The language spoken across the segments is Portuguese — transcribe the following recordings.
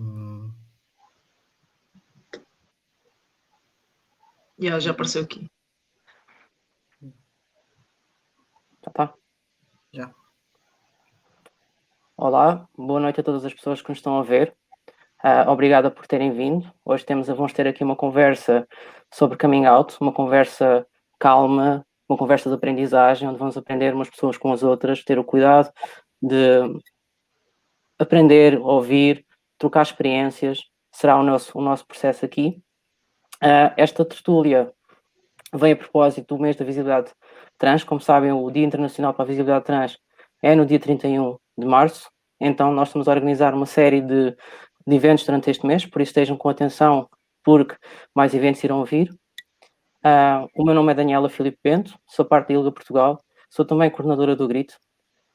Hum, Já apareceu aqui. Já está? já. Olá, boa noite a todas as pessoas que nos estão a ver. Obrigada por terem vindo. Hoje vamos ter aqui uma conversa sobre coming out, uma conversa calma, uma conversa de aprendizagem, onde vamos aprender umas pessoas com as outras, ter o cuidado de aprender, ouvir, trocar experiências. Será o nosso processo aqui. Esta tertúlia vem a propósito do mês da visibilidade trans. Como sabem, o Dia Internacional para a Visibilidade Trans é no dia 31 de março. Então, nós estamos a organizar uma série de eventos durante este mês, por isso estejam com atenção, porque mais eventos irão vir. O meu nome é Daniela Filipe Bento, sou parte da ILGA Portugal, sou também coordenadora do Grito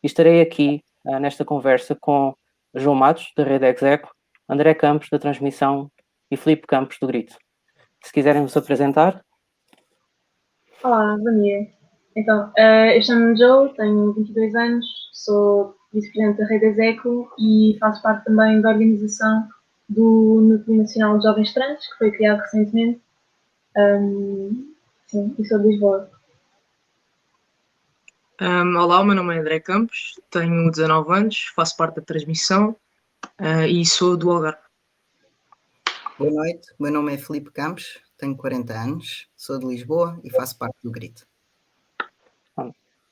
e estarei aqui nesta conversa com João Matos, da Rede Execo, André Campos, da Transmissão e Filipe Campos, do Grito. Se quiserem vos apresentar. Olá, bom dia. Então, eu chamo-me Joe, tenho 22 anos, sou vice-presidente da Rede Execo e faço parte também da organização do Núcleo Nacional de Jovens Trans, que foi criado recentemente. Sim, e sou de Lisboa. Olá, o meu nome é André Campos, tenho 19 anos, faço parte da transmissão e sou do Algarve. Boa noite, meu nome é Filipe Campos, tenho 40 anos, sou de Lisboa e faço parte do Grito.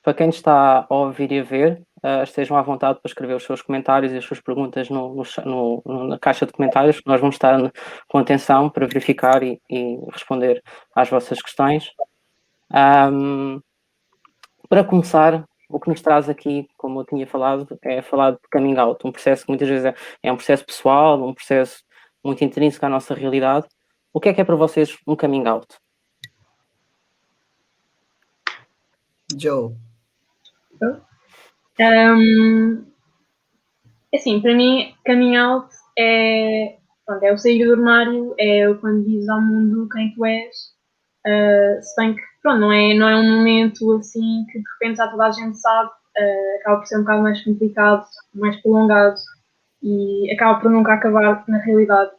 Para quem está a ouvir e a ver, estejam à vontade para escrever os seus comentários e as suas perguntas na caixa de comentários, que nós vamos estar com atenção para verificar e responder às vossas questões. Para começar, o que nos traz aqui, como eu tinha falado, é falar de coming out, um processo que muitas vezes é um processo pessoal, um processo muito intrínseco à nossa realidade. O que é para vocês um coming out? Joe. Assim, para mim, coming out é o sair do armário, é quando dizes ao mundo quem tu és. Se bem que, pronto, não é um momento assim que de repente já toda a gente sabe, acaba por ser um bocado mais complicado, mais prolongado e acaba por nunca acabar na realidade.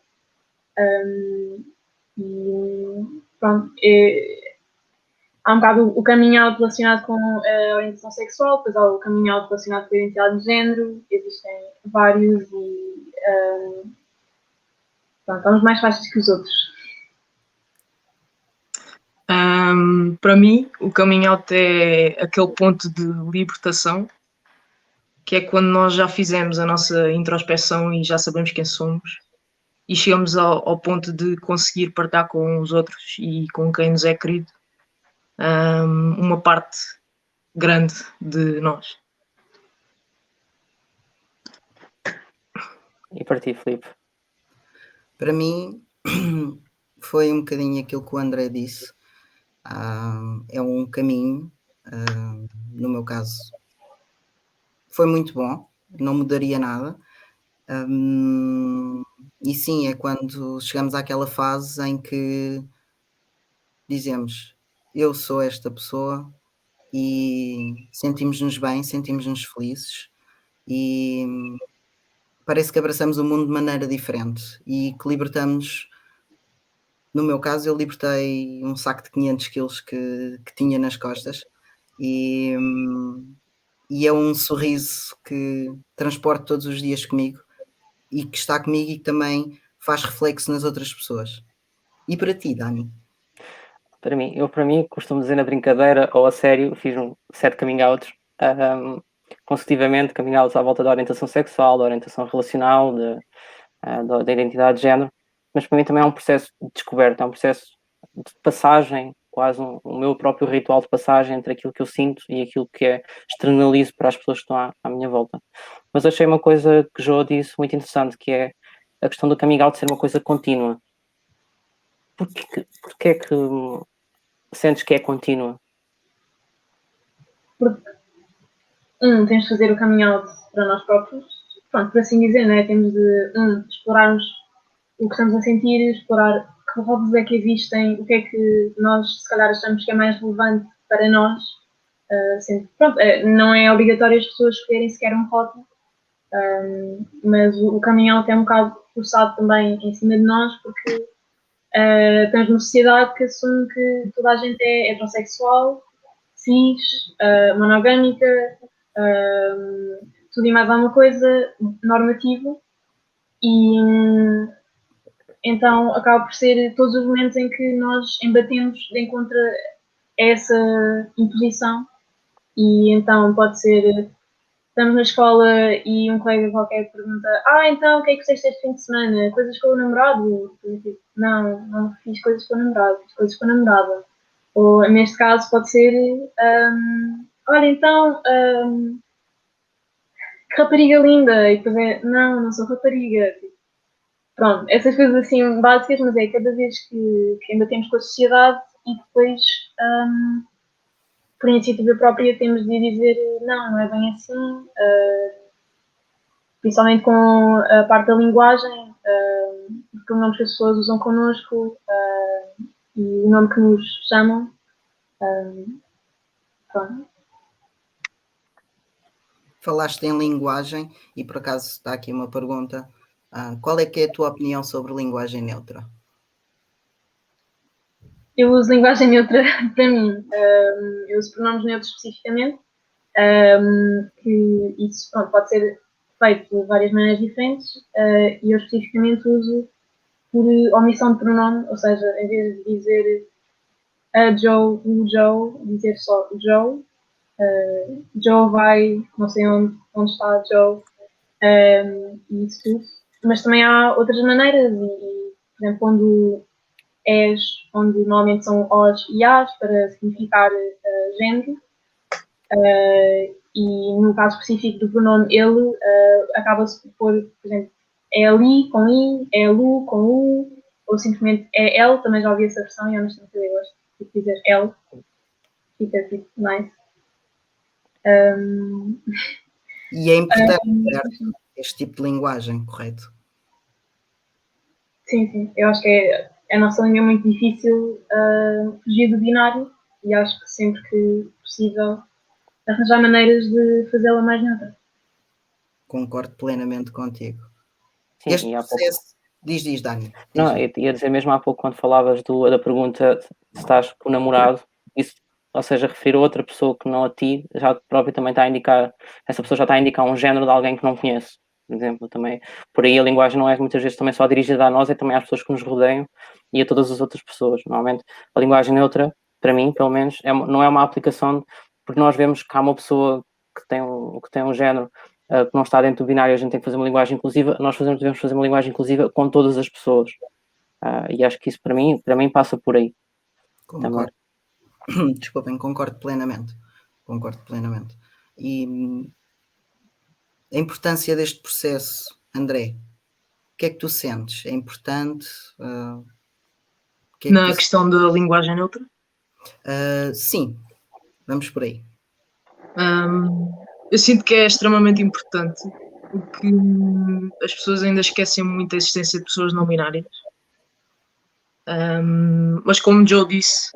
E pronto, há um bocado o coming out relacionado com a orientação sexual, depois há o coming out relacionado com a identidade de género, existem vários e pronto, há uns mais fáceis que os outros. Para mim, o coming out é aquele ponto de libertação, que é quando nós já fizemos a nossa introspeção e já sabemos quem somos e chegamos ao ponto de conseguir partilhar com os outros e com quem nos é querido uma parte grande de nós. E para ti, Filipe? Para mim, foi um bocadinho aquilo que o André disse. É um caminho, no meu caso, foi muito bom, não mudaria nada. E sim, é quando chegamos àquela fase em que dizemos, eu sou esta pessoa e sentimos-nos bem, sentimos-nos felizes e parece que abraçamos o mundo de maneira diferente e que libertamos. No meu caso, eu libertei um saco de 500 quilos que tinha nas costas e é um sorriso que transporto todos os dias comigo e que está comigo e que também faz reflexo nas outras pessoas. E para ti, Dani? Para mim, costumo dizer na brincadeira ou a sério, fiz 7 coming outs consecutivamente, coming outs à volta da orientação sexual, da orientação relacional, da identidade de género, mas para mim também é um processo de descoberta, é um processo de passagem, quase um meu próprio ritual de passagem entre aquilo que eu sinto e aquilo que externalizo para as pessoas que estão à minha volta. Mas achei uma coisa que João disse muito interessante, que é a questão do coming out ser uma coisa contínua. Porquê é que sentes que é contínua? Porque, temos de fazer o coming out para nós próprios, pronto, por assim dizer, né? Temos de, explorarmos o que estamos a sentir, explorar que rótulos é que existem, o que é que nós, se calhar, achamos que é mais relevante para nós. Pronto, não é obrigatório as pessoas escolherem sequer um rótulo, mas o coming out é um bocado forçado também em cima de nós, porque temos uma sociedade que assume que toda a gente é heterossexual, cis, monogâmica, tudo e mais alguma coisa normativo, e então acaba por ser todos os momentos em que nós embatemos de encontro a essa imposição, e então pode ser, estamos na escola e um colega qualquer pergunta: então o que é que fizeste este fim de semana? Coisas com o namorado? Eu digo, não fiz coisas com o namorado, fiz coisas com a namorada. Ou neste caso pode ser: olha, então que rapariga linda, e depois é: não sou rapariga. Pronto, essas coisas assim básicas, mas é cada vez que ainda temos com a sociedade, e depois, por iniciativa própria, temos de dizer: não é bem assim, principalmente com a parte da linguagem, os pronomes que as pessoas usam connosco, e o nome que nos chamam. Pronto. Falaste em linguagem e por acaso está aqui uma pergunta. Qual é que é a tua opinião sobre linguagem neutra? Eu uso linguagem neutra para mim. Eu uso pronomes neutros especificamente, que isso pronto, pode ser feito de várias maneiras diferentes, e eu especificamente uso por omissão de pronome, ou seja, em vez de dizer a Joe, o Joe, dizer só o Joe. Joe vai, não sei onde está Joe, e isso tudo. Mas também há outras maneiras, por exemplo, onde normalmente são os e as para significar género, e no caso específico do pronome ele, acaba-se por exemplo, é ali com i, é lu com u, ou simplesmente é el. Também já ouvi essa versão e honestamente eu gosto de dizer el, fica tipo nice. E é importante, certo? Este tipo de linguagem, correto? Sim, eu acho que a nossa língua é muito difícil fugir do binário, e acho que sempre que possível arranjar maneiras de fazê-la mais neutra. Concordo plenamente contigo. Sim, Este e há pouco. processo. Diz, Dani. Não, eu ia dizer mesmo há pouco, quando falavas da pergunta se estás com o namorado, isso, ou seja, refiro a outra pessoa que não a ti, já próprio também está a indicar, essa pessoa já está a indicar um género de alguém que não conhece, por exemplo, também. Por aí a linguagem não é muitas vezes também só dirigida a nós, é também às pessoas que nos rodeiam e a todas as outras pessoas. Normalmente a linguagem neutra, para mim, pelo menos, não é uma aplicação, porque nós vemos que há uma pessoa que tem um género que não está dentro do binário, a gente tem que fazer uma linguagem inclusiva, nós devemos fazer uma linguagem inclusiva com todas as pessoas. E acho que isso para mim passa por aí. Concordo. Desculpem, concordo plenamente. E a importância deste processo, André, o que é que tu sentes? É importante? Na questão da linguagem neutra? Sim, vamos por aí. Eu sinto que é extremamente importante, porque as pessoas ainda esquecem muito a existência de pessoas não binárias. Mas como Joe disse,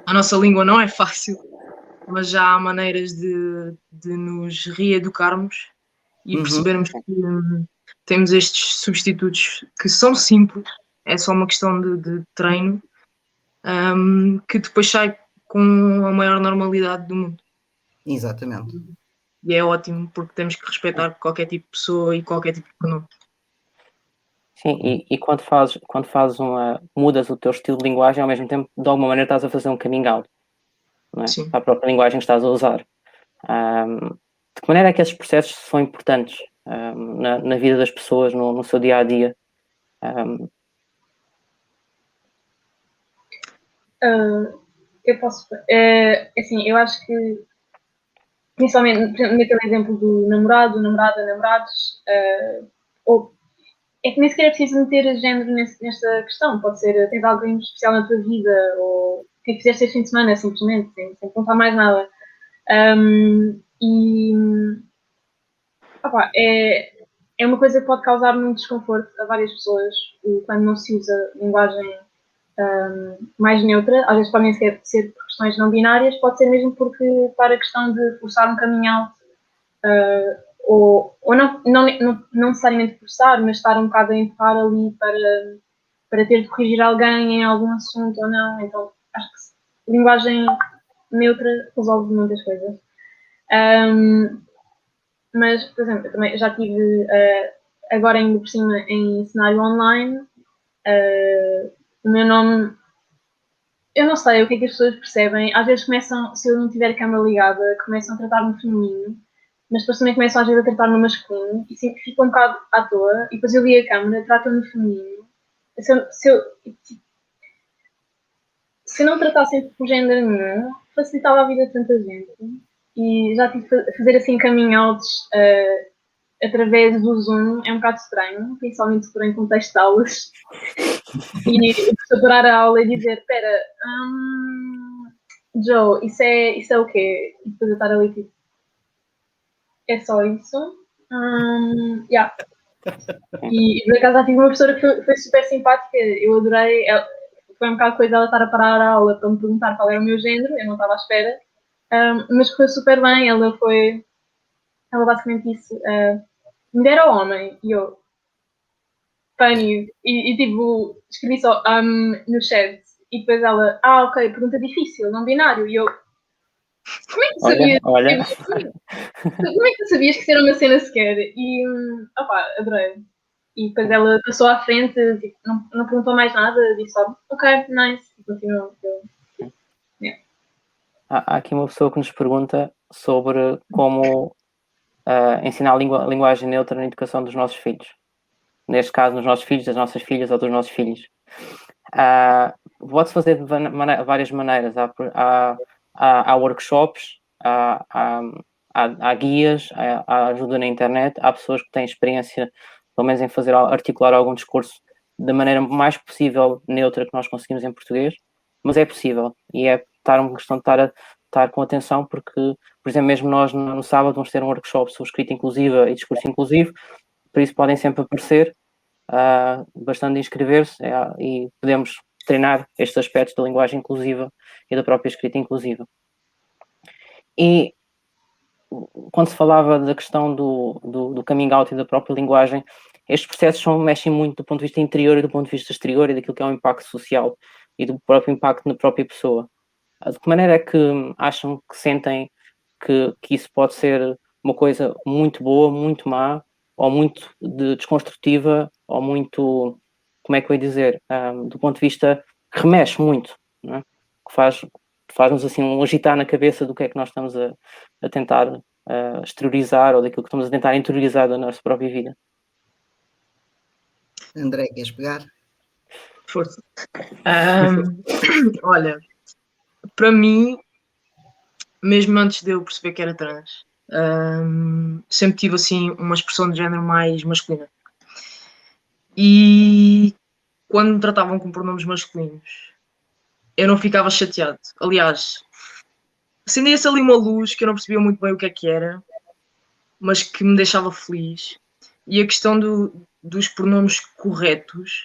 a nossa língua não é fácil, mas já há maneiras de nos reeducarmos e percebermos que temos estes substitutos que são simples, é só uma questão de treino, que depois sai com a maior normalidade do mundo. Exatamente. E é ótimo, porque temos que respeitar qualquer tipo de pessoa e qualquer tipo de pronome. Sim, e quando mudas o teu estilo de linguagem, ao mesmo tempo, de alguma maneira estás a fazer um coming out, não é? Sim. Para a própria linguagem que estás a usar. De que maneira é que esses processos são importantes na vida das pessoas, no seu dia a dia? Eu posso. Assim, eu acho que, principalmente naquele exemplo do namorado, namorada, namorados, ou é que nem sequer é preciso meter género nesta questão. Pode ser: tens alguém especial na tua vida, ou o que é que fizeste este fim de semana, simplesmente, sem contar mais nada. É uma coisa que pode causar muito desconforto a várias pessoas quando não se usa linguagem mais neutra. Às vezes podem ser por questões não binárias, pode ser mesmo porque para a questão de forçar um caminho out ou não necessariamente forçar, mas estar um bocado a empurrar ali para ter de corrigir alguém em algum assunto ou não. Então, acho que linguagem neutra resolve muitas coisas. Mas, por exemplo, eu também já estive agora ainda por cima em cenário online. O meu nome, eu não sei o que é que as pessoas percebem. Às vezes começam, se eu não tiver a câmera ligada, começam a tratar-me feminino, mas depois também começam às vezes a tratar-me masculino e sempre fica um bocado à toa. E depois eu li a câmera, tratam-me feminino. Se eu não tratassem por género nenhum, facilitava a vida de tanta gente. E já tive que fazer assim coming outs através do Zoom, é um bocado estranho, principalmente se for em contexto de aulas. E o professor parar a aula e dizer: Espera, Joe, isso é o quê? E depois eu estar ali tipo: É só isso? Yeah. E por acaso já tive uma professora que foi super simpática, eu adorei. Foi um bocado coisa ela estar a parar a aula para me perguntar qual era o meu género, eu não estava à espera. Mas foi super bem, ela basicamente disse: mulher ou homem? E eu, funny. E tipo, escrevi só no chat. E depois ela, ok, pergunta difícil, não binário. E eu, como é que tu sabias? Olha. Como é que tu sabias que isso era uma cena sequer? E, opá, adorei. E depois ela passou à frente, tipo, não perguntou mais nada, disse só, ok, nice. E continuou. Yeah. Há aqui uma pessoa que nos pergunta sobre como ensinar linguagem neutra na educação dos nossos filhos. Neste caso, nos nossos filhos, das nossas filhas ou dos nossos filhos. Pode-se fazer de várias maneiras. Há workshops, há guias, há ajuda na internet, há pessoas que têm experiência, pelo menos em articular algum discurso da maneira mais possível neutra que nós conseguimos em português, mas é possível e é uma questão de estar com atenção, porque, por exemplo, mesmo nós no sábado vamos ter um workshop sobre escrita inclusiva e discurso inclusivo, por isso podem sempre aparecer, bastante inscrever-se e podemos treinar estes aspectos da linguagem inclusiva e da própria escrita inclusiva. E quando se falava da questão do coming out e da própria linguagem, estes processos mexem muito do ponto de vista interior e do ponto de vista exterior e daquilo que é o impacto social e do próprio impacto na própria pessoa. De que maneira é que acham, que sentem que isso pode ser uma coisa muito boa, muito má, ou muito desconstrutiva, ou muito, como é que eu ia dizer, do ponto de vista que remexe muito, não é? Que faz-nos assim um agitar na cabeça do que é que nós estamos a tentar exteriorizar, ou daquilo que estamos a tentar interiorizar da nossa própria vida. André, queres pegar? Força. Olha, para mim, mesmo antes de eu perceber que era trans, sempre tive assim uma expressão de género mais masculina. E quando me tratavam com pronomes masculinos, eu não ficava chateado. Aliás, acendia-se ali uma luz que eu não percebia muito bem o que era, mas que me deixava feliz. E a questão dos pronomes corretos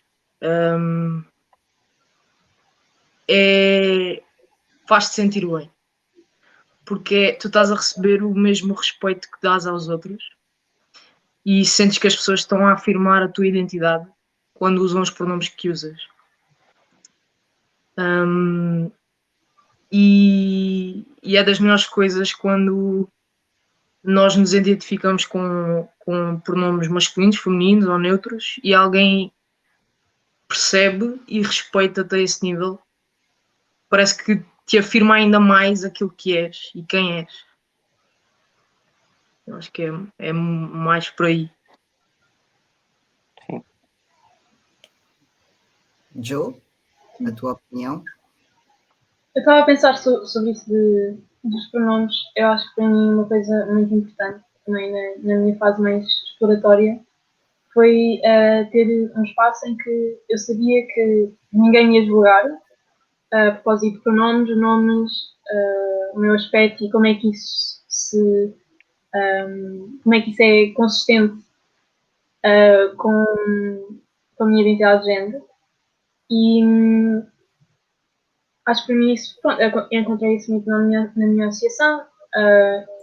faz-te sentir bem. Porque tu estás a receber o mesmo respeito que dás aos outros e sentes que as pessoas estão a afirmar a tua identidade quando usam os pronomes que usas. E é das melhores coisas quando nós nos identificamos com pronomes masculinos, femininos ou neutros e alguém percebe e respeita-te a esse nível. Parece que te afirma ainda mais aquilo que és e quem és. Eu acho que é mais por aí. Sim. Joe, a tua opinião? Eu estava a pensar sobre isso dos pronomes. Eu acho que para mim uma coisa muito importante, também na minha fase mais exploratória, foi ter um espaço em que eu sabia que ninguém me ia julgar a propósito de pronomes, nomes, o meu aspecto e como é que isso como é que isso é consistente com a minha identidade de género. E acho que para mim isso, pronto, eu encontrei isso muito na minha associação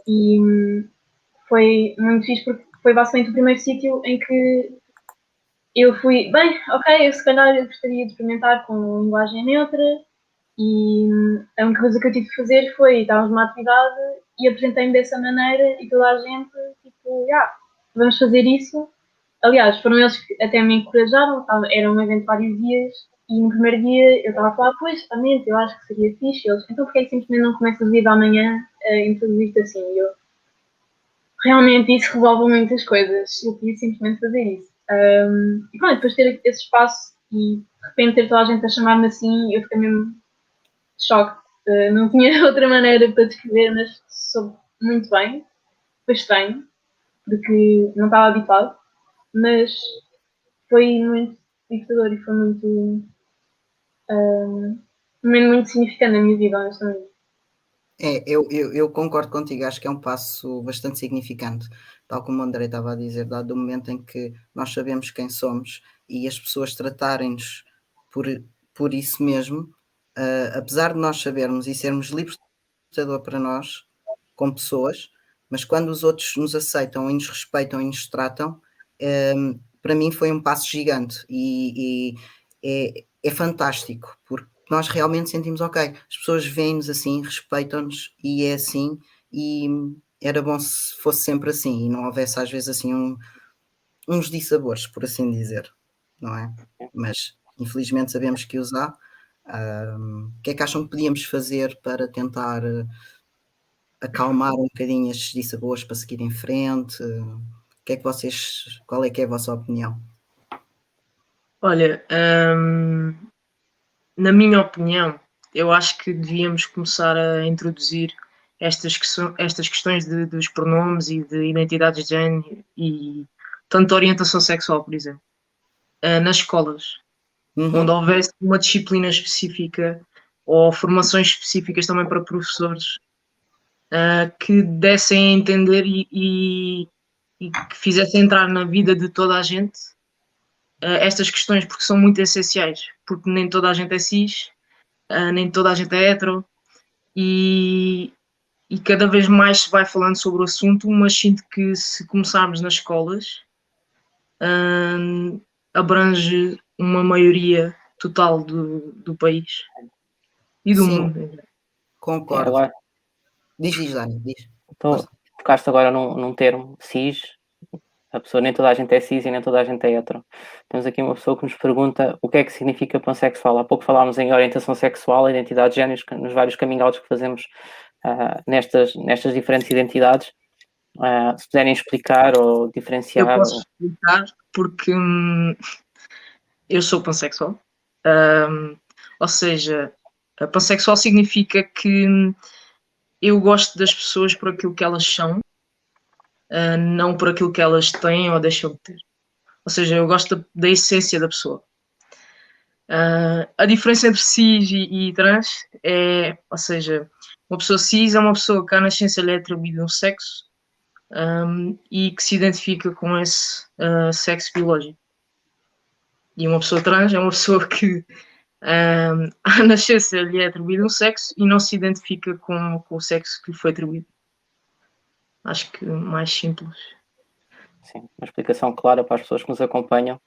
e foi muito fixe porque foi basicamente o primeiro sítio em que eu fui, bem, ok, eu se calhar eu gostaria de experimentar com linguagem neutra e a única coisa que eu tive de fazer foi, estávamos numa atividade e apresentei-me dessa maneira e toda a gente, tipo, vamos fazer isso. Aliás, foram eles que até me encorajaram, era um evento de vários dias e no primeiro dia eu estava a falar, pois, realmente, eu acho que seria fixe. Eles, então porquê é que simplesmente não começas o dia da manhã a introduzir isto assim? E eu, realmente isso resolve muitas coisas, eu queria simplesmente fazer isso. E pronto, depois ter esse espaço e de repente ter toda a gente a chamar-me assim, eu fiquei mesmo de choque. Não tinha outra maneira para descrever, mas soube muito bem. Foi estranho, porque não estava habituado, mas foi muito libertador e foi muito, um momento muito significante na minha vida, honestamente. Eu concordo contigo, acho que é um passo bastante significante, tal como o André estava a dizer, dado o momento em que nós sabemos quem somos e as pessoas tratarem-nos por, por isso mesmo, apesar de nós sabermos e sermos libertador para nós, como pessoas, mas quando os outros nos aceitam e nos respeitam e nos tratam, para mim foi um passo gigante e é fantástico, porque nós realmente sentimos, ok, as pessoas veem-nos assim, respeitam-nos e é assim, e era bom se fosse sempre assim e não houvesse às vezes assim uns dissabores, por assim dizer, não é? Mas infelizmente sabemos que os há. O que é que acham que podíamos fazer para tentar acalmar um bocadinho estes dissabores para seguir em frente? O que é que vocês, qual é que é a vossa opinião? Olha, na minha opinião, eu acho que devíamos começar a introduzir estas questões dos pronomes e de identidades de género e tanto orientação sexual, por exemplo, nas escolas, onde houvesse uma disciplina específica ou formações específicas também para professores que dessem a entender e que fizessem entrar na vida de toda a gente estas questões, porque são muito essenciais, porque nem toda a gente é cis, nem toda a gente é hetero, e, e cada vez mais se vai falando sobre o assunto, mas sinto que se começarmos nas escolas, abrange uma maioria total do país e do Sim, mundo. concordo. Agora, Diz, Dani, diz. tocaste agora num termo, cis. A pessoa, nem toda a gente é cis e nem toda a gente é hetero. Temos aqui uma pessoa que nos pergunta o que é que significa pansexual. Há pouco falámos em orientação sexual, identidade de géneros, nos vários coming outs que fazemos nestas diferentes identidades. Se puderem explicar ou diferenciar. Eu posso explicar porque eu sou pansexual. Ou seja, pansexual significa que eu gosto das pessoas por aquilo que elas são, não por aquilo que elas têm ou deixam de ter. Ou seja, eu gosto da essência da pessoa. A diferença entre cis e trans é, ou seja, uma pessoa cis é uma pessoa que à nascença lhe é atribuído um sexo e que se identifica com esse sexo biológico. E uma pessoa trans é uma pessoa que à nascença lhe é atribuído um sexo e não se identifica com o sexo que lhe foi atribuído. Acho que mais simples. Sim, uma explicação clara para as pessoas que nos acompanham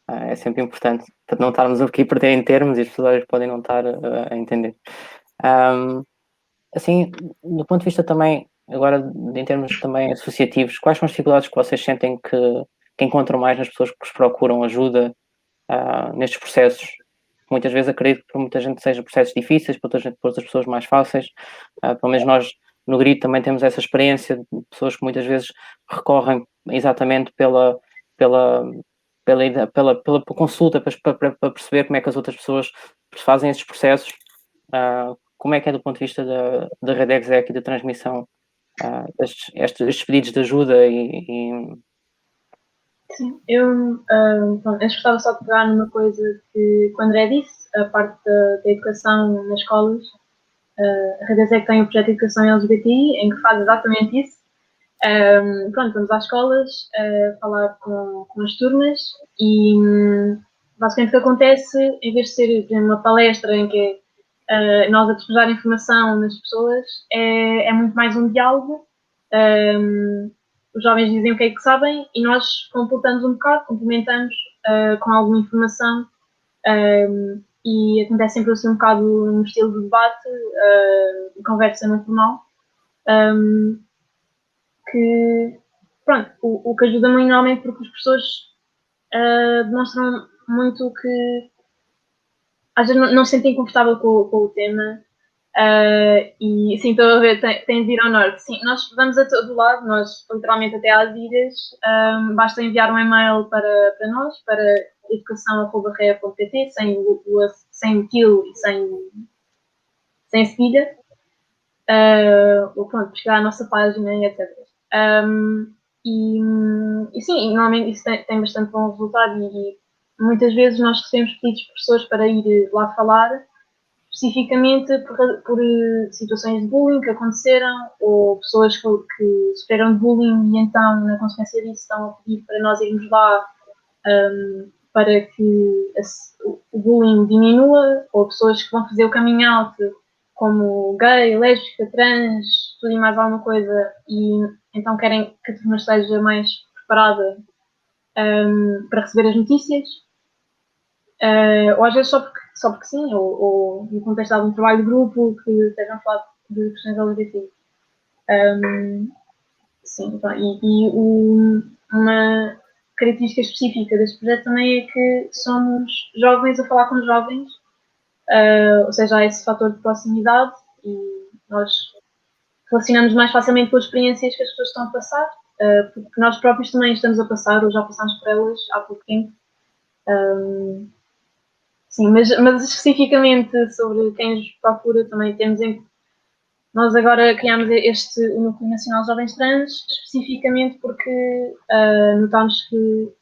é sempre importante, para não estarmos aqui a perder em termos e as pessoas podem não estar a entender. Assim, do ponto de vista também, agora em termos também associativos, quais são as dificuldades que vocês sentem que encontram mais nas pessoas que vos procuram ajuda nestes processos? Muitas vezes acredito que para muita gente sejam processos difíceis, para outras pessoas mais fáceis. Pelo menos nós no GRID também temos essa experiência de pessoas que muitas vezes recorrem exatamente pela consulta, para perceber como é que as outras pessoas fazem esses processos. Como é que é do ponto de vista da rede exec e da transmissão estes pedidos de ajuda Sim, eu gostava só de pegar numa coisa que o André disse, a parte da educação nas escolas. A Rede ESEC tem o projeto de educação LGBTI, em que faz exatamente isso. Pronto, vamos às escolas falar com as turmas e basicamente o que acontece, em vez de ser por exemplo, uma palestra em que nós a despejar informação nas pessoas, é muito mais um diálogo os jovens dizem o que é que sabem e nós completamos um bocado, complementamos com alguma informação e acontece sempre assim um bocado no estilo de debate, conversa não formal, que pronto, o que ajuda muito normalmente porque as pessoas demonstram muito que às vezes não se sentem confortável com o tema. E assim, estou a ver, tens de ir ao norte. Sim, nós vamos a todo lado, nós literalmente até às ilhas. Basta enviar um e-mail para nós, para educação@rea.pt, sem o til e sem cedilha. Ou pronto, pesquisar a nossa página e etc. E sim, normalmente isso tem bastante bom resultado e muitas vezes nós recebemos pedidos de pessoas para ir lá falar especificamente por situações de bullying que aconteceram ou pessoas que sofreram de bullying e então, na consequência disso, estão a pedir para nós irmos lá para que o bullying diminua, ou pessoas que vão fazer o coming out como gay, lésbica, trans, tudo e mais alguma coisa e então querem que a turma esteja mais preparada para receber as notícias. Ou às vezes só porque sim, ou no contexto de algum trabalho de grupo que estejam a falar de questões LGBT. Sim, uma característica específica deste projeto também é que somos jovens a falar com jovens, ou seja, há esse fator de proximidade e nós relacionamos mais facilmente com as experiências que as pessoas estão a passar, porque nós próprios também estamos a passar ou já passamos por elas há pouco tempo. Sim, mas especificamente sobre quem nos procura também temos nós agora criámos o Núcleo Nacional de Jovens Trans especificamente porque notámos que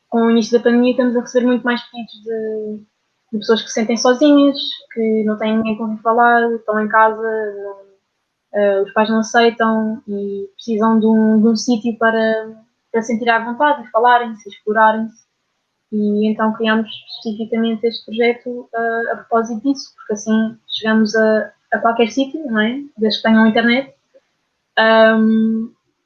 com o início da pandemia estamos a receber muito mais pedidos de pessoas que se sentem sozinhas, que não têm ninguém com quem falar, estão em casa, os pais não aceitam e precisam de um sítio para sentir à vontade, falarem-se, explorarem-se. E então criámos especificamente este projeto a propósito disso, porque assim chegamos a qualquer sítio, não é? Desde que tenham internet.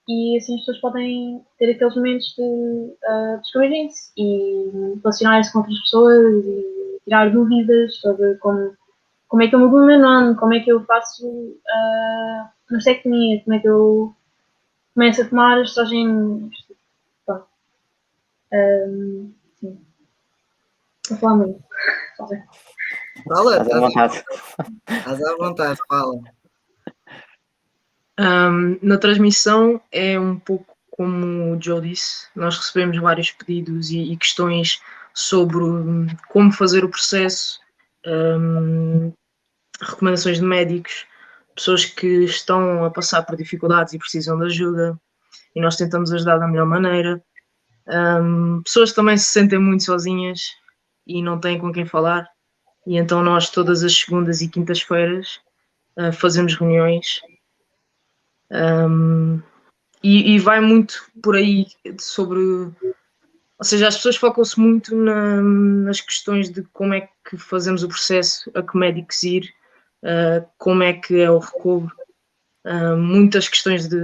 E assim as pessoas podem ter aqueles momentos de descobrirem-se e relacionarem-se com outras pessoas e tirar dúvidas sobre como é que eu mudo o meu nome, como é que eu faço mastectomia, como é que eu começo a tomar estrogênio. Sim. Vou falar muito. Fala, Estás à vontade. estás à vontade, fala. Na transmissão é um pouco como o Joe disse, nós recebemos vários pedidos e questões sobre como fazer o processo, recomendações de médicos, pessoas que estão a passar por dificuldades e precisam de ajuda e nós tentamos ajudar da melhor maneira. Pessoas que também se sentem muito sozinhas e não têm com quem falar e então nós todas as segundas e quintas-feiras fazemos reuniões e vai muito por aí sobre, ou seja, as pessoas focam-se muito nas questões de como é que fazemos o processo, a que médicos ir, como é que é o recobro, muitas questões de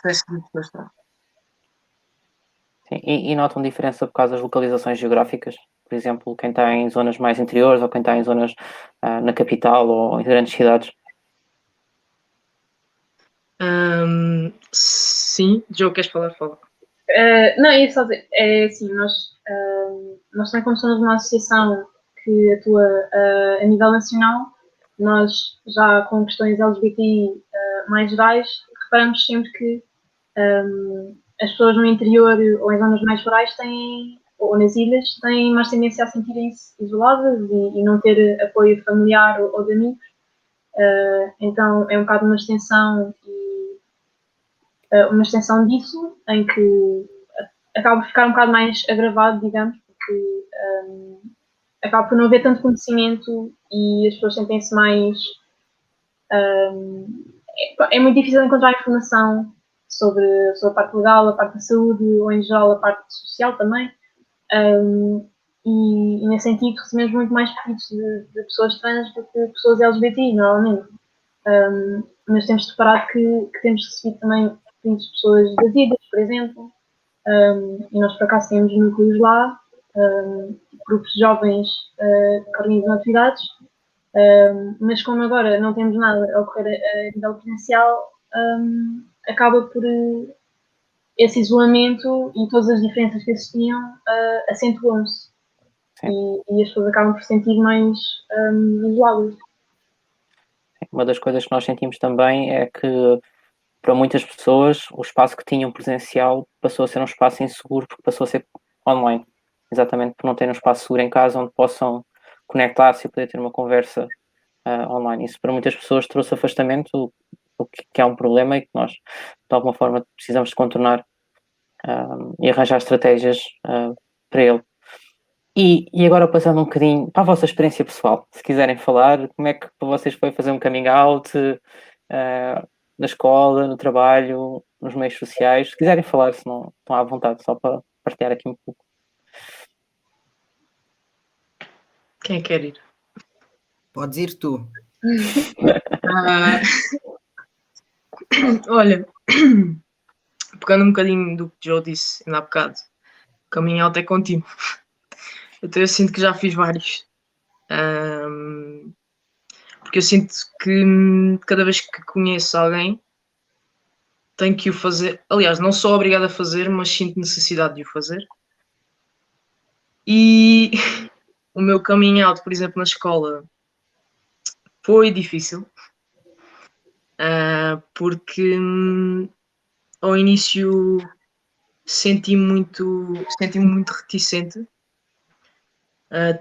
processo de educação. Sim, e notam diferença por causa das localizações geográficas? Por exemplo, quem está em zonas mais interiores ou quem está em zonas na capital ou em grandes cidades? Sim, Joe, queres falar? Fala. Não, é só dizer, é assim, nós também como somos uma associação que atua a nível nacional, nós já com questões LGBTI mais gerais, reparamos sempre que as pessoas no interior ou em zonas mais rurais ou nas ilhas, têm mais tendência a sentirem-se isoladas e não ter apoio familiar ou de amigos. Então é um bocado uma extensão disso, em que acaba por ficar um bocado mais agravado, digamos, porque acaba por não haver tanto conhecimento e as pessoas sentem-se mais. É muito difícil encontrar informação sobre a parte legal, a parte da saúde ou, em geral, a parte social também. E nesse sentido, recebemos muito mais pedidos de pessoas trans do que pessoas LGBTI, normalmente. Mas temos reparado que temos recebido também conhecidos pessoas das ilhas, por exemplo, e nós por acaso temos núcleos lá, grupos de jovens que organizam atividades, mas como agora não temos nada a ocorrer a nível presencial, acaba por esse isolamento e todas as diferenças que existiam acentuam-se e as pessoas acabam por se sentir mais isoladas. Uma das coisas que nós sentimos também é que, para muitas pessoas, o espaço que tinham presencial passou a ser um espaço inseguro porque passou a ser online. Exatamente por não ter um espaço seguro em casa onde possam conectar-se e poder ter uma conversa online. Isso para muitas pessoas trouxe afastamento, o que é um problema e que nós, de alguma forma, precisamos de contornar e arranjar estratégias para ele. E agora passando um bocadinho para a vossa experiência pessoal, se quiserem falar, como é que para vocês foi fazer um coming out na escola, no trabalho, nos meios sociais, se quiserem falar, se não estão à vontade, só para partilhar aqui um pouco. Quem quer ir? Podes ir tu. Olha, pegando um bocadinho do que o Joe disse ainda há bocado, o caminho out é contínuo. Então eu sinto que já fiz vários. Porque eu sinto que cada vez que conheço alguém tenho que o fazer. Aliás, não sou obrigado a fazer, mas sinto necessidade de o fazer. E o meu coming out, por exemplo, na escola foi difícil. Porque ao início senti-me muito reticente.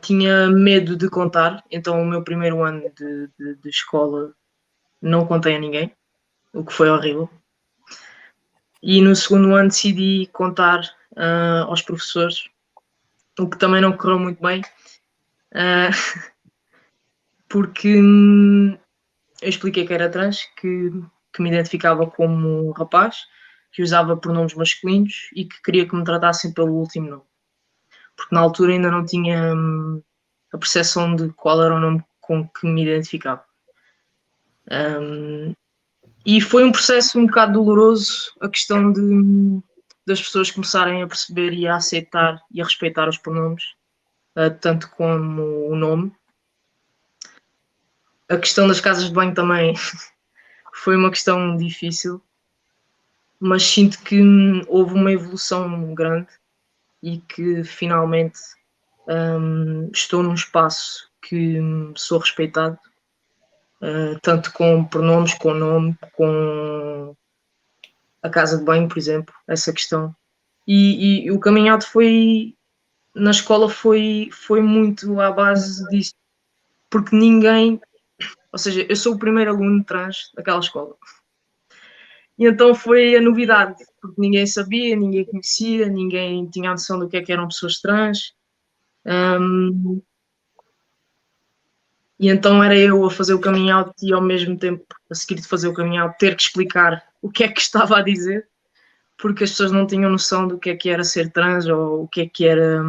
Tinha medo de contar, então o meu primeiro ano de escola não contei a ninguém, o que foi horrível. E no segundo ano decidi contar aos professores, o que também não correu muito bem, porque eu expliquei que era trans, que me identificava como rapaz, que usava pronomes masculinos e que queria que me tratassem pelo último nome. Porque na altura ainda não tinha a percepção de qual era o nome com que me identificava. E foi um processo um bocado doloroso, a questão das pessoas começarem a perceber e a aceitar e a respeitar os pronomes, tanto como o nome. A questão das casas de banho também foi uma questão difícil, mas sinto que houve uma evolução grande e que finalmente estou num espaço que sou respeitado, tanto com pronomes, com nome, com a casa de banho, por exemplo, essa questão. E o coming out na escola foi muito à base disso, porque ninguém, ou seja, eu sou o primeiro aluno trans daquela escola. E então foi a novidade, porque ninguém sabia, ninguém conhecia, ninguém tinha a noção do que eram pessoas trans. E então era eu a fazer o coming out e ao mesmo tempo, a seguir de fazer o coming out, ter que explicar o que é que estava a dizer, porque as pessoas não tinham noção do que era ser trans ou o que era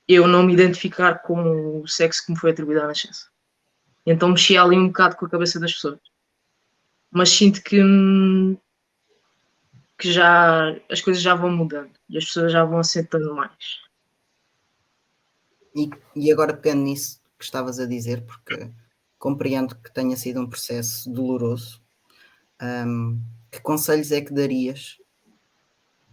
eu não me identificar com o sexo que me foi atribuído à nascença. Então mexia ali um bocado com a cabeça das pessoas. Mas sinto que já as coisas já vão mudando e as pessoas já vão aceitando mais. E agora pegando nisso que estavas a dizer, porque compreendo que tenha sido um processo doloroso, que conselhos é que darias,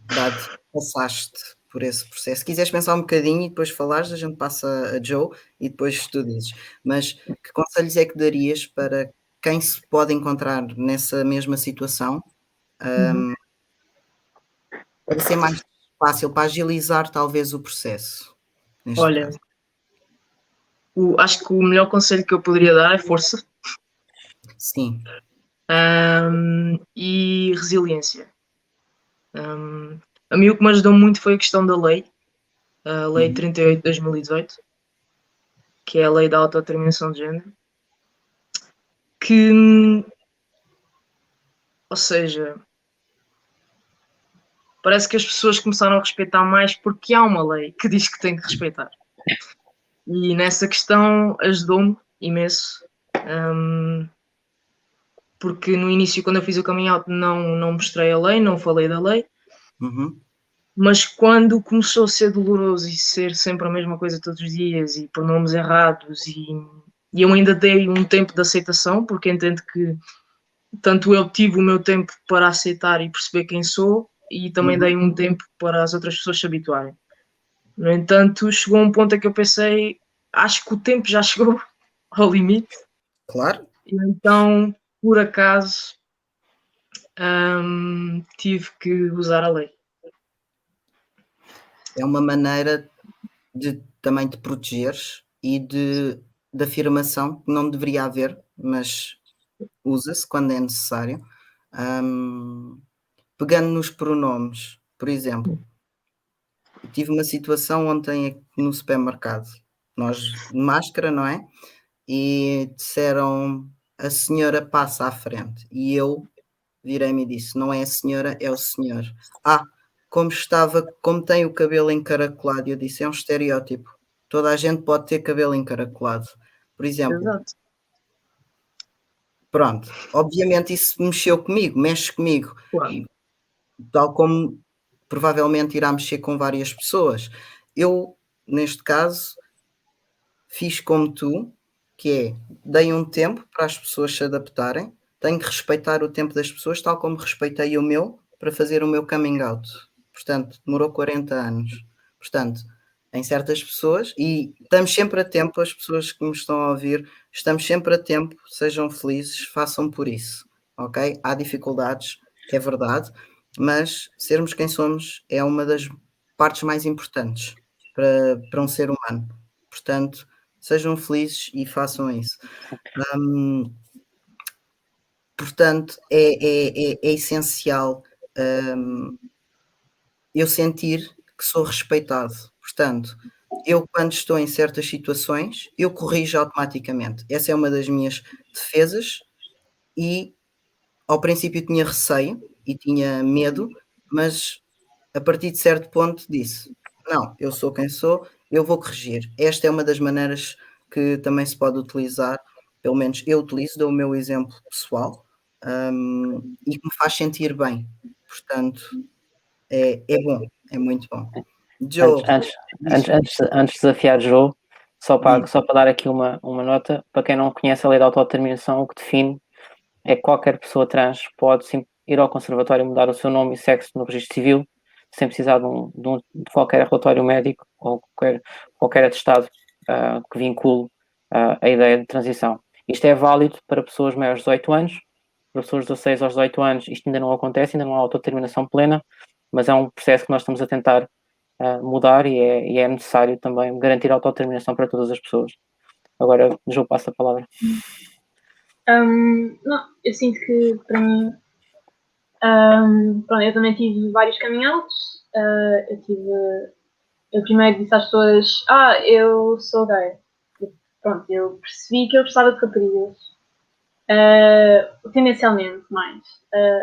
dado que passaste por esse processo? Se quiseres pensar um bocadinho e depois falares, a gente passa a Joe e depois tu dizes. Mas que conselhos é que darias para quem se pode encontrar nessa mesma situação, para ser mais fácil, para agilizar talvez o processo, neste Olha, caso? acho que o melhor conselho que eu poderia dar é força. Sim. E resiliência. A mim o que me ajudou muito foi a questão da lei, a Lei 38 de 2018, que é a Lei da Autodeterminação de Género, que, ou seja, parece que as pessoas começaram a respeitar mais porque há uma lei que diz que tem que respeitar. E nessa questão ajudou-me imenso, porque no início, quando eu fiz o coming out, não mostrei a lei, não falei da lei, Uhum. mas quando começou a ser doloroso e ser sempre a mesma coisa todos os dias e por nomes errados, e eu ainda dei um tempo de aceitação, porque entendo que tanto eu tive o meu tempo para aceitar e perceber quem sou, e também dei um tempo para as outras pessoas se habituarem. No entanto, chegou um ponto em que eu pensei, acho que o tempo já chegou ao limite, Claro, e então, por acaso, tive que usar a lei. é uma maneira de também te protegeres e de afirmação que não deveria haver, mas usa-se quando é necessário. Pegando nos pronomes, por exemplo, eu tive uma situação ontem aqui no supermercado, nós de máscara, não é? E disseram: "A senhora passa à frente", e eu virei-me e disse: "Não é a senhora, é o senhor". "Ah, como tem o cabelo encaracolado", e eu disse: "É um estereótipo, toda a gente pode ter cabelo encaracolado". Por exemplo, Exato. pronto, obviamente isso mexeu comigo, mexe comigo, Claro. tal como provavelmente irá mexer com várias pessoas. Eu, neste caso, fiz como tu, que é, dei um tempo para as pessoas se adaptarem, tenho que respeitar o tempo das pessoas, tal como respeitei o meu para fazer o meu coming out. Portanto, demorou 40 anos. Portanto, em certas pessoas, e estamos sempre a tempo, as pessoas que me estão a ouvir, estamos sempre a tempo, sejam felizes, façam por isso, ok? Há dificuldades, é verdade, mas sermos quem somos é uma das partes mais importantes para um ser humano. Portanto, sejam felizes e façam isso. Hum, portanto, é essencial, hum, eu sentir que sou respeitado. Portanto, eu quando estou em certas situações, eu corrijo automaticamente. Essa é uma das minhas defesas e ao princípio tinha receio e tinha medo, mas a partir de certo ponto disse: "Não, eu sou quem sou, eu vou corrigir". Esta é uma das maneiras que também se pode utilizar, pelo menos eu utilizo, dou o meu exemplo pessoal, e que me faz sentir bem. Portanto, é bom, é muito bom. Antes, Joe, antes, diz, antes de desafiar Joe, diz. só para dar aqui uma nota, para quem não conhece a lei da autodeterminação, o que define é que qualquer pessoa trans pode sim, ir ao conservatório, mudar o seu nome e sexo no registro civil, sem precisar de qualquer relatório médico ou qualquer atestado que vincule a ideia de transição. Isto é válido para pessoas maiores de 18 anos, para pessoas de 16 aos 18 anos isto ainda não acontece, ainda não há autodeterminação plena, mas é um processo que nós estamos a tentar mudar e é necessário também garantir a autodeterminação para todas as pessoas. Agora, João, passa a palavra. Não, eu sinto que para mim, pronto, eu também tive vários coming outs. Eu primeiro disse às pessoas, eu sou gay. Pronto, eu percebi que eu gostava de raparigas. Tendencialmente mais.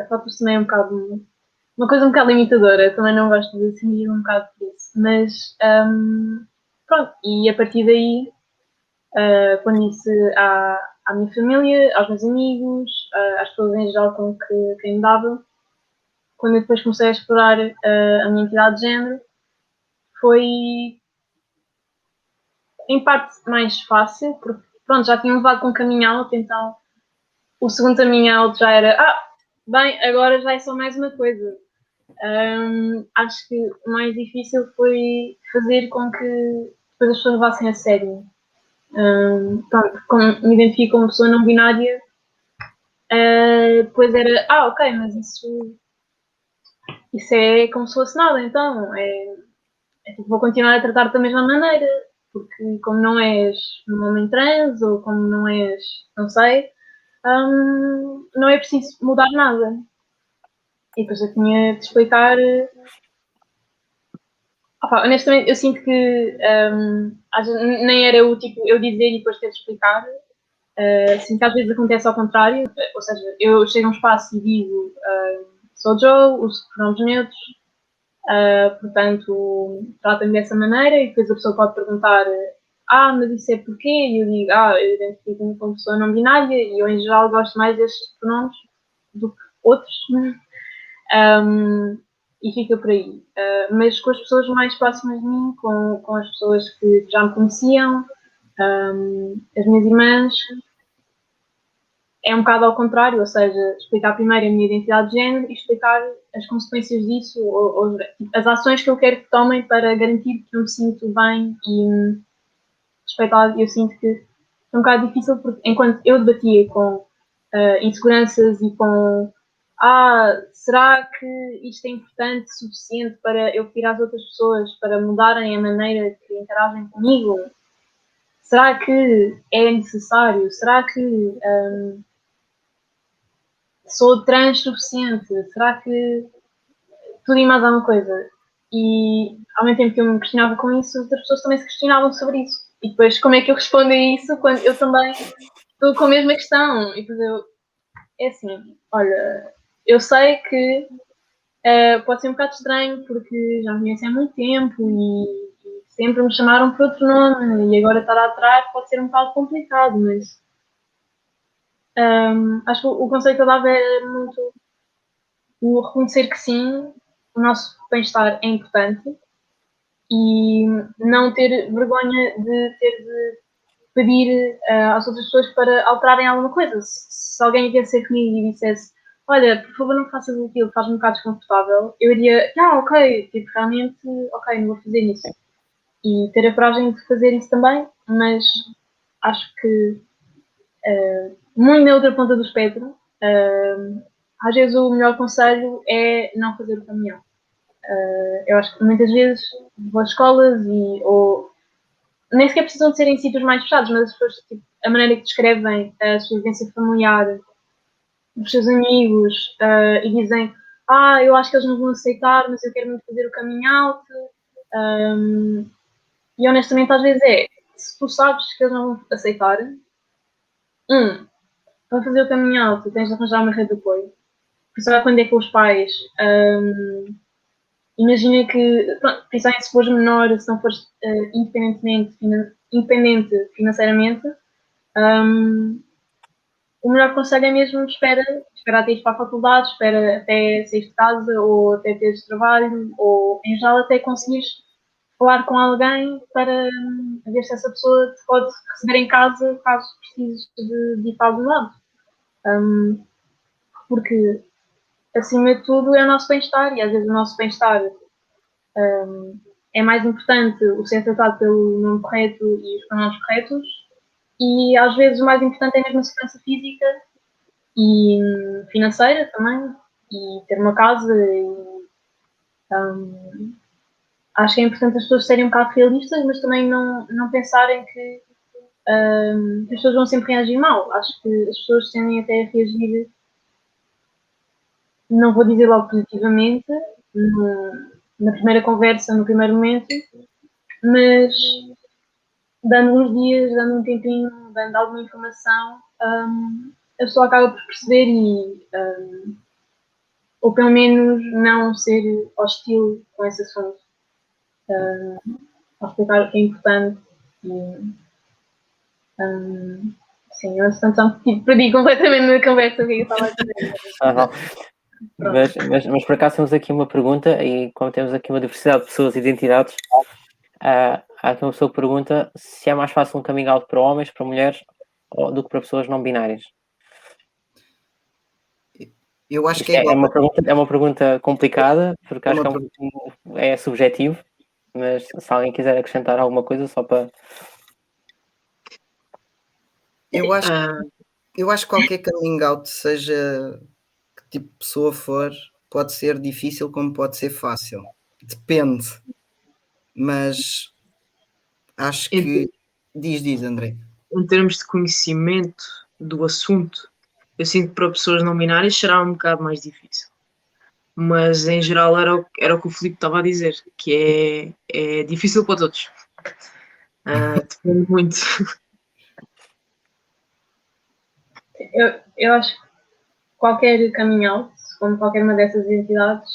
Fotos também é um bocado, uma coisa um bocado limitadora, também não gosto de sentir um bocado por isso. Mas pronto, e a partir daí, quando disse à minha família, aos meus amigos, às pessoas em geral com quem me dava, quando eu depois comecei a explorar a minha identidade de género, foi em parte mais fácil, porque pronto, já tinha levado com um coming out, então o segundo coming out já era, bem, agora já é só mais uma coisa. Acho que o mais difícil foi fazer com que depois as pessoas levassem a sério. Pronto, como me identifico como pessoa não binária, depois era, ok, mas isso é como se fosse nada, então tipo, vou continuar a tratar da mesma maneira, porque como não és um homem trans ou como não és, não sei, não é preciso mudar nada. E depois eu tinha de explicar. Honestamente, eu sinto que nem era o tipo eu dizer e depois ter de explicar. Sinto que às vezes acontece ao contrário, ou seja, eu chego a um espaço e digo sou Joe, uso pronomes neutros, portanto, trata-me dessa maneira e depois a pessoa pode perguntar mas isso é porquê? E eu digo, eu identifico-me como pessoa não binária e eu, em geral, gosto mais destes pronomes do que outros. E fica por aí. Mas com as pessoas mais próximas de mim, com as pessoas que já me conheciam, as minhas irmãs, é um bocado ao contrário, ou seja, explicar primeiro a minha identidade de género e explicar as consequências disso, ou as ações que eu quero que tomem para garantir que eu me sinto bem e respeitado. Eu sinto que é um bocado difícil, porque enquanto eu debatia com inseguranças e com será que isto é importante o suficiente para eu pedir às outras pessoas para mudarem a maneira que interagem comigo? Será que é necessário? Será que sou trans suficiente? Será que tudo e mais alguma coisa? E ao mesmo tempo que eu me questionava com isso, outras pessoas também se questionavam sobre isso. E depois, como é que eu respondo a isso quando eu também estou com a mesma questão? E depois é assim, olha, eu sei que pode ser um bocado estranho porque já me conhecem há muito tempo e sempre me chamaram por outro nome e agora estar atrás pode ser um bocado complicado, mas acho que o conceito que eu dava é muito o reconhecer que sim, o nosso bem-estar é importante e não ter vergonha de ter de pedir às outras pessoas para alterarem alguma coisa. Se alguém viesse ser comigo e dissesse, olha, por favor não faças aquilo, faz-me um bocado desconfortável, eu iria, ok, tipo, realmente, ok, não vou fazer isso. E ter a coragem de fazer isso também, mas acho que muito na outra ponta do espectro, às vezes o melhor conselho é não fazer o caminhão. Eu acho que muitas vezes vou às escolas ou nem sequer precisam de ser em sítios mais fechados, mas as pessoas, tipo, a maneira que descrevem a sua vivência familiar, os seus amigos, e dizem, eu acho que eles não vão aceitar, mas eu quero muito fazer o coming out. E honestamente, às vezes se tu sabes que eles não vão aceitar, para fazer o coming out, tens de arranjar uma rede de apoio. Principalmente quando é com os pais. Imagina que, pronto, principalmente se fores menor, se não fores independente financeiramente, o melhor conselho é mesmo espera até ir para a faculdade, espera até sair de casa ou até teres trabalho ou em geral até conseguires falar com alguém para ver se essa pessoa te pode receber em casa caso precises de ir para algum lado. Porque acima de tudo é o nosso bem-estar e às vezes o nosso bem-estar é mais importante o ser tratado pelo nome correto e os pronomes corretos e às vezes o mais importante é mesmo a segurança física e financeira também e ter uma casa e acho que é importante as pessoas serem um bocado realistas, mas também não pensarem que as pessoas vão sempre reagir mal. Acho que as pessoas tendem até a reagir, não vou dizer logo positivamente, na primeira conversa, no primeiro momento, mas dando uns dias, dando um tempinho, dando alguma informação, a pessoa acaba por perceber ou pelo menos não ser hostil com esse assunto. Ao explicar o que é importante e sim, eu perdi completamente na conversa o que eu estava a dizer. Mas por acaso temos aqui uma pergunta e como temos aqui uma diversidade de pessoas e identidades, há aqui uma pessoa que pergunta se é mais fácil um coming out para homens, para mulheres do que para pessoas não binárias. Eu acho que é igual. É uma pergunta complicada, porque acho que é subjetivo, mas se alguém quiser acrescentar alguma coisa só para... Eu acho que qualquer coming out, seja que tipo de pessoa for, pode ser difícil como pode ser fácil. Depende. Mas acho que... Diz, André. Em termos de conhecimento do assunto, eu sinto que para pessoas não binárias será um bocado mais difícil. Mas em geral era o que o Filipe estava a dizer, que é difícil para todos. Depende muito. Eu acho que qualquer coming out, como qualquer uma dessas identidades,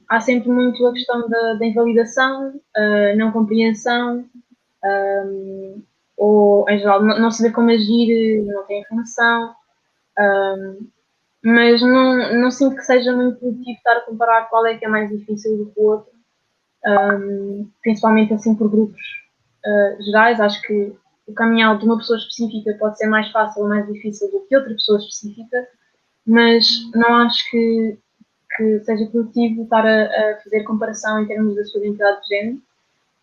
há sempre muito a questão da invalidação, a não compreensão ou em geral não saber como agir, não ter informação, mas não sinto que seja muito produtivo estar a comparar qual é que é mais difícil do que o outro, principalmente assim por grupos gerais. Acho que o caminhar de uma pessoa específica pode ser mais fácil ou mais difícil do que outra pessoa específica, mas não acho que seja produtivo estar a fazer comparação em termos da sua identidade de género,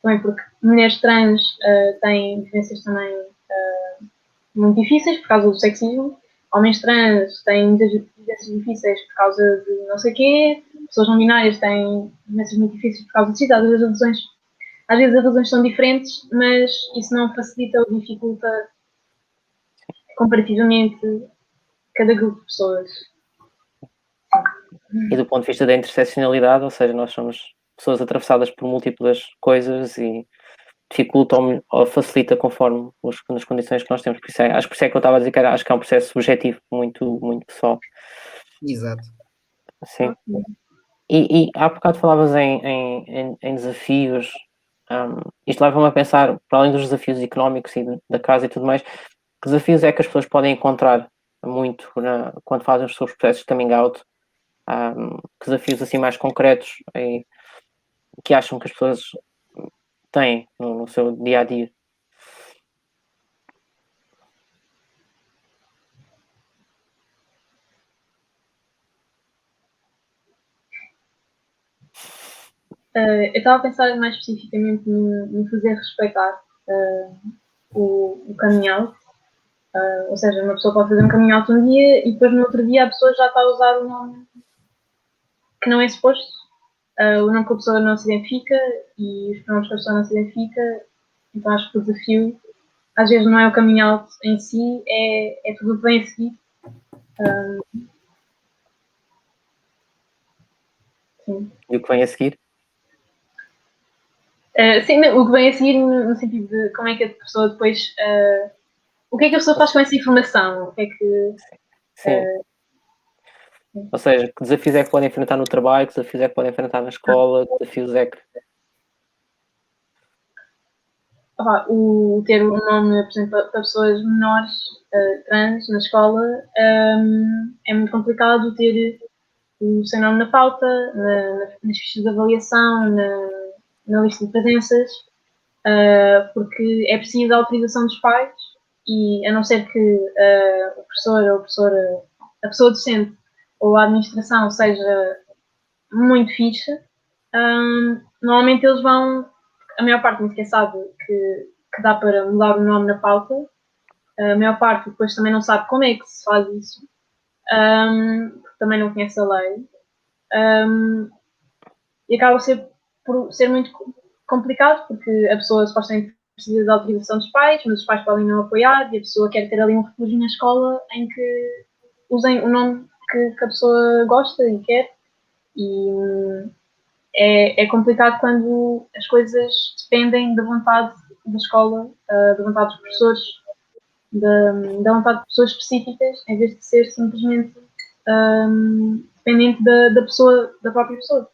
também porque mulheres trans têm vivências também muito difíceis por causa do sexismo, homens trans têm muitas vivências difíceis por causa de não sei o quê, pessoas não binárias têm vivências muito difíceis por causa disso, às vezes as razões são diferentes, mas isso não facilita ou dificulta comparativamente cada grupo de pessoas. E do ponto de vista da interseccionalidade, ou seja, nós somos pessoas atravessadas por múltiplas coisas e dificulta ou facilita conforme as condições que nós temos. Acho que por isso é que eu estava a dizer que acho que é um processo subjetivo, muito, muito pessoal. Exato. Sim. E há bocado falavas em desafios. Isto leva-me a pensar, para além dos desafios económicos e da casa e tudo mais, que desafios é que as pessoas podem encontrar muito quando fazem os seus processos de coming out? Que desafios assim mais concretos que acham que as pessoas têm no seu dia a dia? Eu estava a pensar mais especificamente no fazer respeitar o coming out. Ou seja, uma pessoa pode fazer um coming out um dia e depois no outro dia a pessoa já está a usar o nome que não é suposto, o nome que a pessoa não se identifica e os pronomes que a pessoa não se identifica. Então acho que o desafio às vezes não é o coming out em si, é tudo o que vem a seguir. Sim. E o que vem a seguir? Sim, o que vem a seguir no sentido de como é que a pessoa depois. O que é que a pessoa faz com essa informação? O que é que. Sim. Ou seja, que desafios é que podem enfrentar no trabalho, que desafios é que podem enfrentar na escola, que desafios é que. O ter um nome, por exemplo, para pessoas menores, trans, na escola, é muito complicado ter o seu nome na pauta, nas fichas de avaliação, na lista de presenças, porque é preciso a autorização dos pais e a não ser que o professor ou a professora, a pessoa docente ou a administração seja muito fixe, normalmente eles vão, a maior parte nem sequer sabe que dá para mudar o nome na pauta, a maior parte depois também não sabe como é que se faz isso, porque também não conhece a lei, e acaba por ser muito complicado, porque a pessoa supostamente precisa da autorização dos pais, mas os pais podem não apoiar e a pessoa quer ter ali um refúgio na escola em que usem o nome que a pessoa gosta e quer. E é complicado quando as coisas dependem da vontade da escola, da vontade dos professores, da vontade de pessoas específicas, em vez de ser simplesmente dependente da pessoa, da própria pessoa.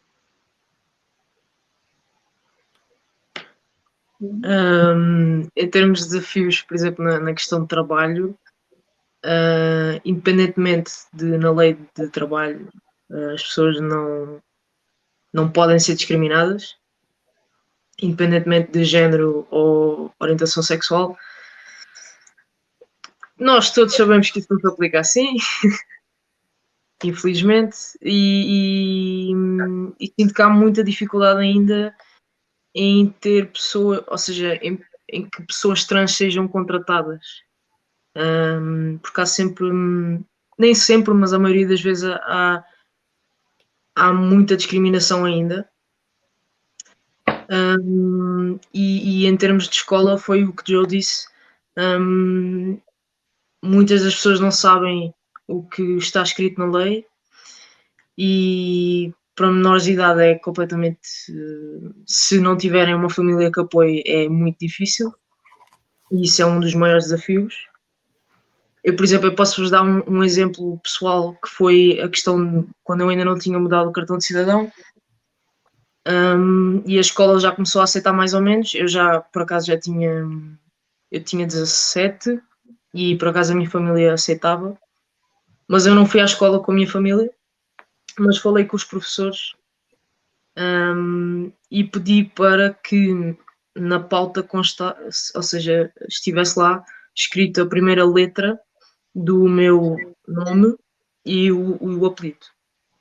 Em termos de desafios, por exemplo, na questão de trabalho, independentemente de na lei de trabalho as pessoas não podem ser discriminadas, independentemente de género ou orientação sexual. Nós todos sabemos que isso não se aplica assim, infelizmente, e sinto que há muita dificuldade ainda em ter pessoas, ou seja, em que pessoas trans sejam contratadas. Porque há sempre, nem sempre, mas a maioria das vezes há muita discriminação ainda. E em termos de escola foi o que Joe disse. Muitas das pessoas não sabem o que está escrito na lei e para menores de idade é completamente, se não tiverem uma família que apoie, é muito difícil e isso é um dos maiores desafios. Eu, por exemplo, eu posso-vos dar um exemplo pessoal que foi a questão de quando eu ainda não tinha mudado o cartão de cidadão. E a escola já começou a aceitar mais ou menos. Eu já, por acaso, eu tinha 17 e por acaso a minha família aceitava. Mas eu não fui à escola com a minha família, mas falei com os professores, e pedi para que na pauta constasse, ou seja, estivesse lá escrito a primeira letra do meu nome e o apelido,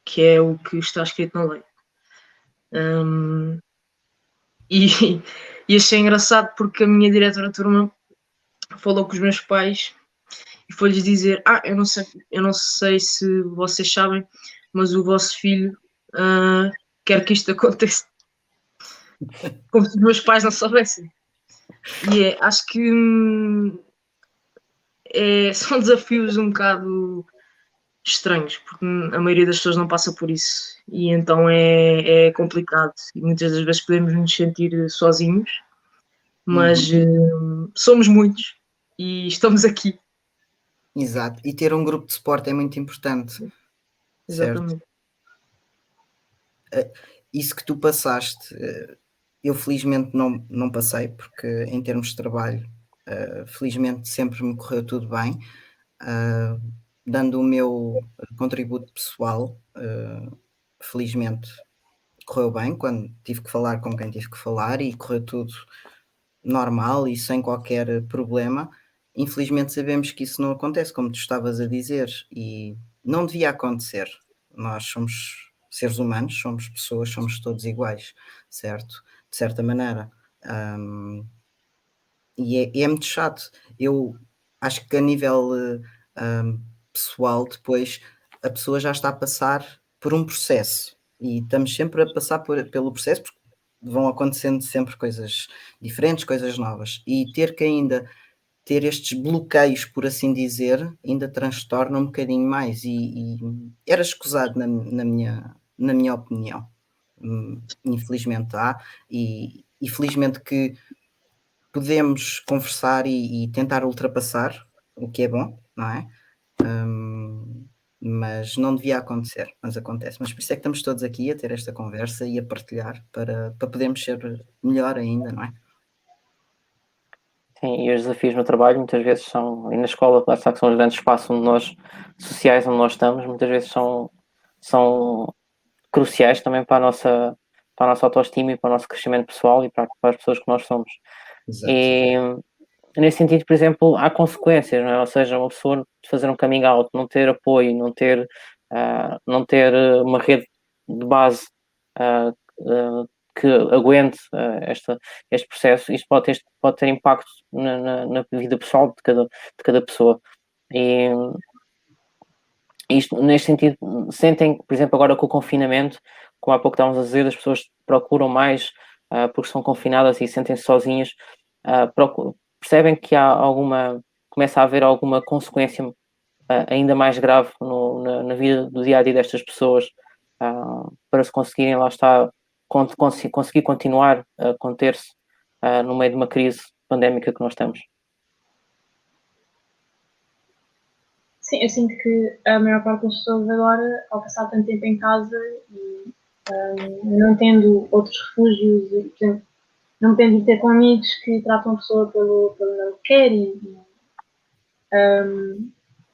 que é o que está escrito na lei. E, e achei engraçado porque a minha diretora de turma falou com os meus pais e foi-lhes dizer: eu não sei se vocês sabem, mas o vosso filho quer que isto aconteça. Como se os meus pais não soubessem. E acho que são desafios um bocado estranhos, porque a maioria das pessoas não passa por isso. E então é complicado. E muitas das vezes podemos nos sentir sozinhos, mas somos muitos e estamos aqui. Exato. E ter um grupo de suporte é muito importante, certo? Exatamente. Isso que tu passaste, eu felizmente não passei, porque em termos de trabalho, felizmente sempre me correu tudo bem, dando o meu contributo pessoal, felizmente correu bem quando tive que falar com quem tive que falar e correu tudo normal e sem qualquer problema. Infelizmente sabemos que isso não acontece, como tu estavas a dizer, e não devia acontecer. Nós somos seres humanos, somos pessoas, somos todos iguais, certo? De certa maneira. E é muito chato. Eu acho que a nível pessoal, depois a pessoa já está a passar por um processo e estamos sempre a passar pelo processo porque vão acontecendo sempre coisas diferentes, coisas novas, e ter que ainda ter estes bloqueios, por assim dizer, ainda transtorna um bocadinho mais e era escusado na minha opinião. Infelizmente há, e felizmente que podemos conversar e tentar ultrapassar, o que é bom, não é? Mas não devia acontecer, mas acontece. Mas por isso é que estamos todos aqui a ter esta conversa e a partilhar para podermos ser melhor ainda, não é? Sim, e os desafios no trabalho muitas vezes são, e na escola, lá está, que são os grandes espaços onde nós, sociais onde nós estamos, muitas vezes são cruciais também para a nossa autoestima e para o nosso crescimento pessoal e para as pessoas que nós somos. Exato. E nesse sentido, por exemplo, há consequências, não é? Ou seja, uma pessoa fazer um coming out, não ter apoio, não ter uma rede de base que aguente este processo, isto pode ter impacto na vida pessoal de cada pessoa. E isto, neste sentido, sentem, por exemplo, agora com o confinamento, como há pouco estávamos a dizer, as pessoas procuram mais porque são confinadas e sentem-se sozinhas, percebem que começa a haver alguma consequência ainda mais grave na vida do dia a dia destas pessoas, para se conseguirem, lá está, conseguir continuar a conter-se no meio de uma crise pandémica que nós estamos. Sim, eu sinto que a maior parte das pessoas agora, ao passar tanto tempo em casa e não tendo outros refúgios, por exemplo, não podendo ir ter com amigos que tratam a pessoa pelo nome que quer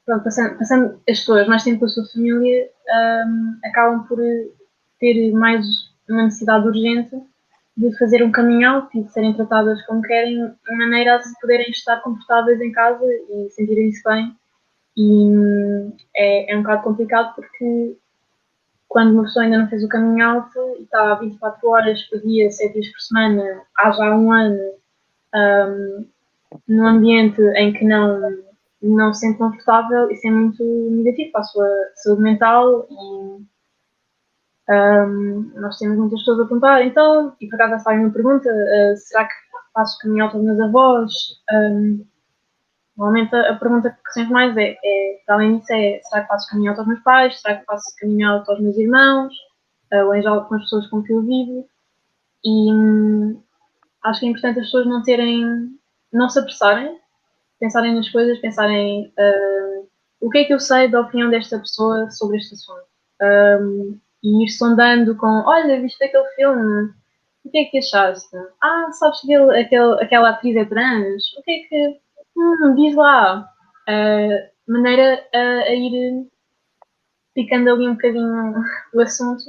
pronto, passando as pessoas mais tempo com a sua família, acabam por ter mais uma necessidade urgente de fazer um coming out e de serem tratadas como querem, de maneira a se poderem estar confortáveis em casa e sentirem-se bem. E é um bocado complicado porque quando uma pessoa ainda não fez o coming out e está 24 horas por dia, 7 dias por semana, há já um ano, num ambiente em que não se sente confortável, isso é muito negativo para a sua saúde mental e nós temos muitas pessoas a perguntar, então, e por acaso já sabem uma pergunta, será que faço coming out aos meus avós? Normalmente a pergunta que sempre mais para além disso, será que faço coming out aos meus pais? Será que faço coming out aos meus irmãos? Ou em geral com as pessoas com que eu vivo? E acho que é importante as pessoas não se apressarem, pensarem nas coisas, pensarem o que é que eu sei da opinião desta pessoa sobre este assunto. e ir sondando com, olha, viste aquele filme? O que é que achaste? Ah, sabes que aquela atriz é trans? O que é que... diz lá. Maneira a ir picando ali um bocadinho o assunto,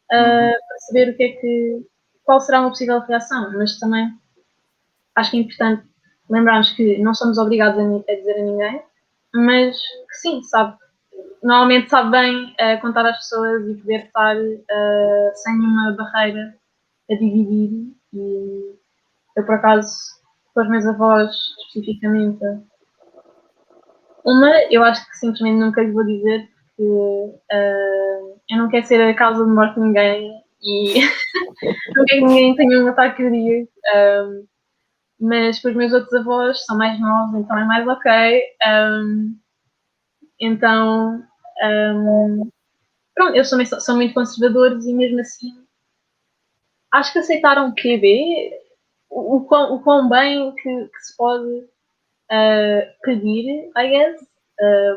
para saber o que é que... qual será uma possível reação, mas também acho que é importante lembrarmos que não somos obrigados a dizer a ninguém, mas que sim, normalmente sabe bem contar às pessoas e poder estar sem nenhuma barreira a dividir. E eu, por acaso, com os meus avós, especificamente, eu acho que simplesmente nunca lhe vou dizer, porque eu não quero ser a causa de morte de ninguém e não quero que ninguém tenha um ataque cardíaco. Mas com os meus outros avós são mais novos, então é mais ok. Então, pronto, eles também são muito conservadores e mesmo assim acho que aceitaram o QB, o quão bem que se pode pedir, I guess.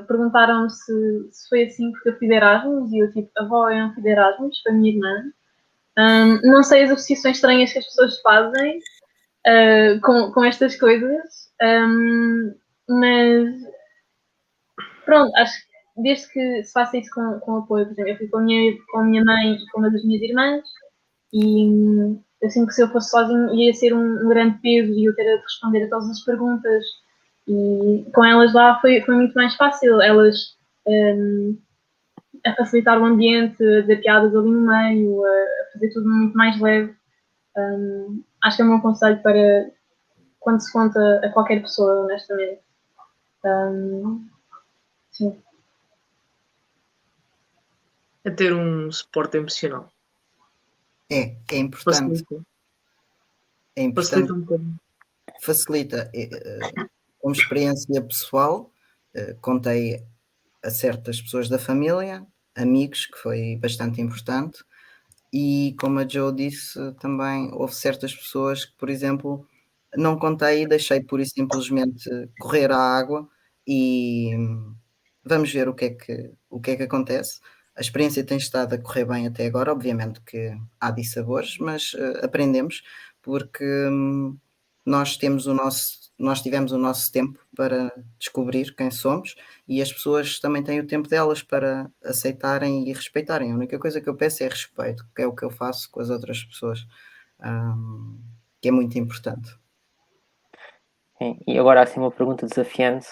Perguntaram-me se foi assim porque eu fui de Erasmus e eu tipo, avó, eu não fui de Erasmus, foi a minha irmã. Não sei as associações estranhas que as pessoas fazem com estas coisas, mas pronto, acho que desde que se faça isso com apoio, por exemplo, eu fui com a minha mãe e com uma das minhas irmãs, e eu sinto que se eu fosse sozinho ia ser um grande peso e eu ter de responder a todas as perguntas. E com elas lá foi muito mais fácil, elas a facilitar o ambiente, a dizer piadas ali no meio, a fazer tudo muito mais leve. Acho que é o meu conselho para quando se conta a qualquer pessoa, honestamente. Sim. É ter um suporte emocional. É importante. Facilita. É importante. Facilita um bocadinho. Facilita. Como experiência pessoal, contei a certas pessoas da família, amigos, que foi bastante importante, e como a Jo disse também, houve certas pessoas que, por exemplo, não contei e deixei pura e simplesmente correr à água e vamos ver o que é que acontece. A experiência tem estado a correr bem até agora, obviamente que há dissabores, mas aprendemos porque nós tivemos o nosso tempo para descobrir quem somos e as pessoas também têm o tempo delas para aceitarem e respeitarem. A única coisa que eu peço é respeito, que é o que eu faço com as outras pessoas, que é muito importante. Sim. E agora assim uma pergunta desafiante,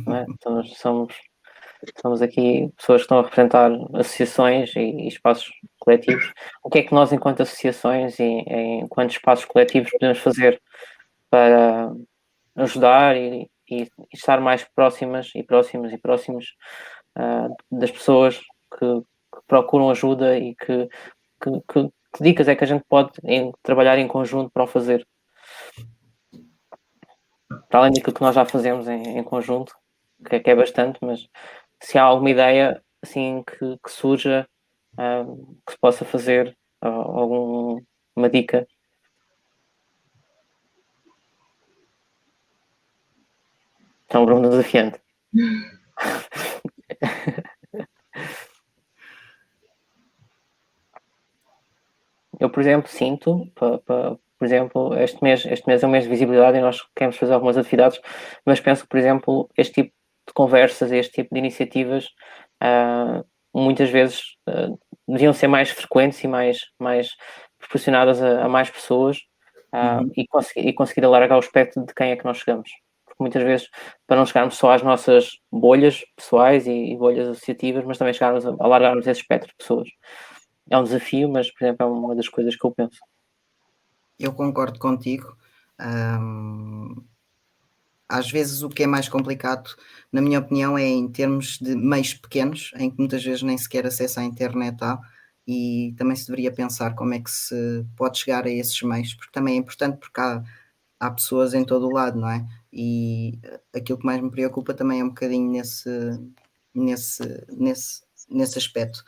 não é? Então, nós somos aqui pessoas que estão a representar associações e espaços coletivos. O que é que nós, enquanto associações e enquanto espaços coletivos, podemos fazer para ajudar e estar mais próximos das pessoas que procuram ajuda e que dicas é que a gente pode trabalhar em conjunto para o fazer? Para além daquilo que nós já fazemos em conjunto, que é bastante, mas se há alguma ideia assim que surja, que se possa fazer, alguma dica. Então, Bruno, desafiante. Eu, por exemplo, sinto, por exemplo, este mês é um mês de visibilidade e nós queremos fazer algumas atividades, mas penso que, por exemplo, este tipo de conversas, este tipo de iniciativas, muitas vezes deviam ser mais frequentes e mais proporcionadas a mais pessoas, e conseguir alargar o espectro de quem é que nós chegamos. Porque muitas vezes, para não chegarmos só às nossas bolhas pessoais e bolhas associativas, mas também alargarmos esse espectro de pessoas. É um desafio, mas, por exemplo, é uma das coisas que eu penso. Eu concordo contigo. Às vezes o que é mais complicado, na minha opinião, é em termos de meios pequenos, em que muitas vezes nem sequer acesso à internet há, e também se deveria pensar como é que se pode chegar a esses meios, porque também é importante porque há pessoas em todo o lado, não é? E aquilo que mais me preocupa também é um bocadinho nesse aspecto.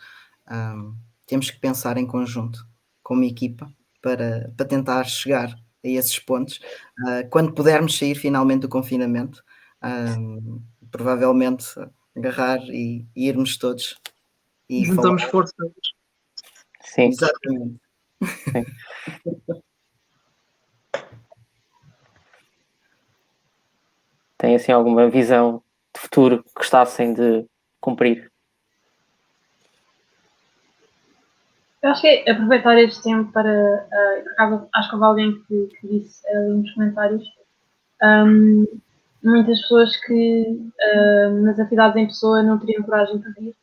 Temos que pensar em conjunto, como equipa, para tentar chegar a esses pontos. Quando pudermos sair finalmente do confinamento, provavelmente agarrar e irmos todos e Juntamos falar. forças. Sim, Exatamente. sim. Tem assim alguma visão de futuro que gostassem de cumprir? Eu acho que é aproveitar este tempo para. Acho que houve alguém que disse ali nos comentários. Muitas pessoas que nas atividades em pessoa não teriam coragem para vir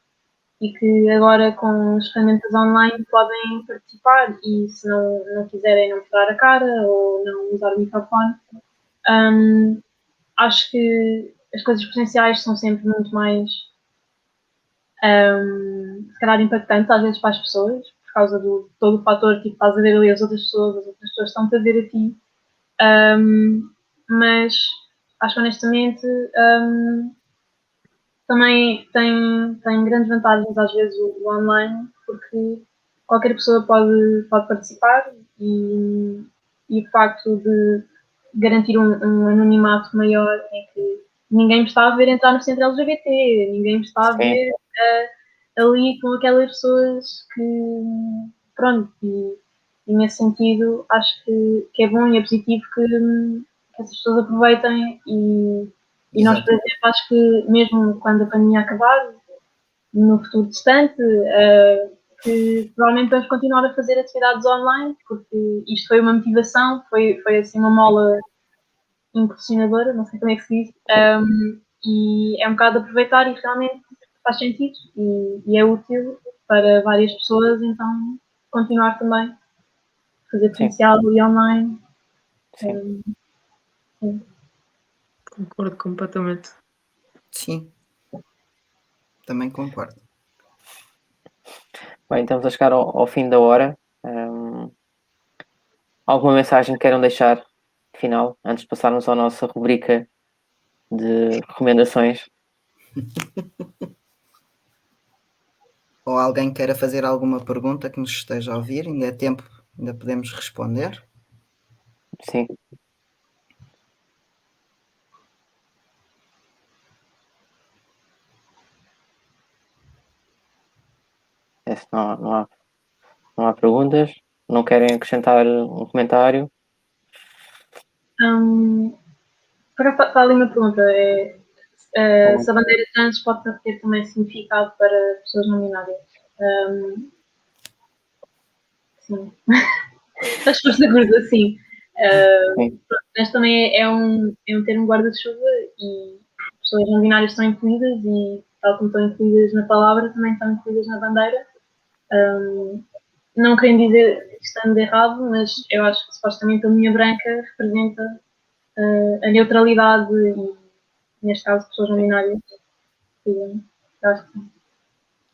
e que agora com as ferramentas online podem participar e se não quiserem não mostrar a cara ou não usar o microfone. Acho que as coisas presenciais são sempre muito mais, se calhar, impactantes às vezes para as pessoas, por causa do todo o fator que estás a ver ali as outras pessoas estão-te a ver a ti. Mas acho que honestamente também tem grandes vantagens às vezes o online, porque qualquer pessoa pode participar e o facto de garantir um anonimato maior em que ninguém me está a ver entrar no centro LGBT, ninguém me está a Sim, ver ali com aquelas pessoas que, pronto, e nesse sentido acho que é bom e é positivo que essas pessoas aproveitem e nós, por Exatamente. exemplo, acho que mesmo quando a pandemia acabar, no futuro distante, que provavelmente vamos continuar a fazer atividades online, porque isto foi uma motivação, foi assim uma mola impulsionadora, não sei como é que se diz, e é um bocado aproveitar e realmente faz sentido e é útil para várias pessoas, então continuar também a fazer sim, presencial e online. sim. Sim. Concordo completamente. Sim, também concordo. Bem, estamos a chegar ao fim da hora. Alguma mensagem que queiram deixar final, antes de passarmos à nossa rubrica de recomendações? Ou alguém queira fazer alguma pergunta que nos esteja a ouvir, ainda é tempo, ainda podemos responder. Sim. Se não há perguntas, não querem acrescentar um comentário? Para ali uma pergunta, se a bandeira trans pode ter também significado para pessoas não binárias. Sim. As pessoas da cruz, assim. Sim, Mas também é um termo guarda-chuva e pessoas não binárias estão incluídas e, tal como estão incluídas na palavra, também estão incluídas na bandeira. Não querendo dizer que estamos errado, mas eu acho que supostamente a linha branca representa a neutralidade e, neste caso, pessoas não binárias. Eu acho que sim.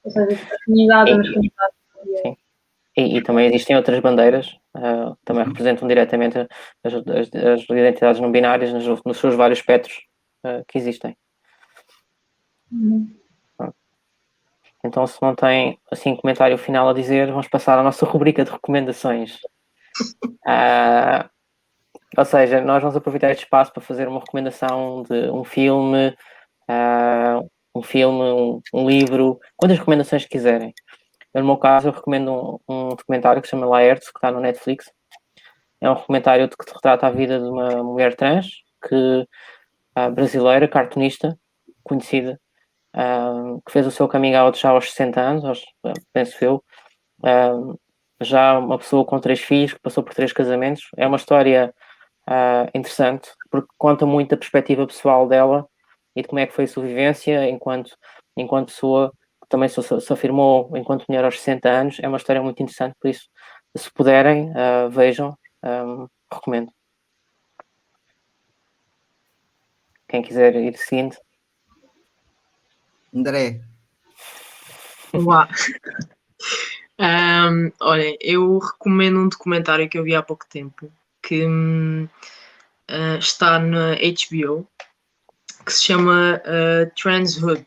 Ou seja, a feminidade, a e, masculinidade. sim. E também existem outras bandeiras, também representam diretamente as identidades não binárias nos seus vários espectros que existem. Então, se não tem assim comentário final a dizer, vamos passar à nossa rubrica de recomendações. Ou seja, nós vamos aproveitar este espaço para fazer uma recomendação de um filme, um livro, quantas recomendações quiserem. No meu caso, eu recomendo um documentário que se chama Laertes, que está no Netflix. É um documentário que retrata a vida de uma mulher trans, brasileira, cartunista, conhecida, que fez o seu coming out já aos 60 anos, penso eu. Já uma pessoa com 3 filhos, que passou por 3 casamentos. É uma história interessante, porque conta muito a perspectiva pessoal dela e de como é que foi a sua vivência enquanto pessoa, que também se afirmou enquanto mulher aos 60 anos. É uma história muito interessante, por isso, se puderem, vejam, recomendo. Quem quiser ir seguindo. André, Olá. Olha, eu recomendo um documentário que eu vi há pouco tempo que está na HBO, que se chama Transhood,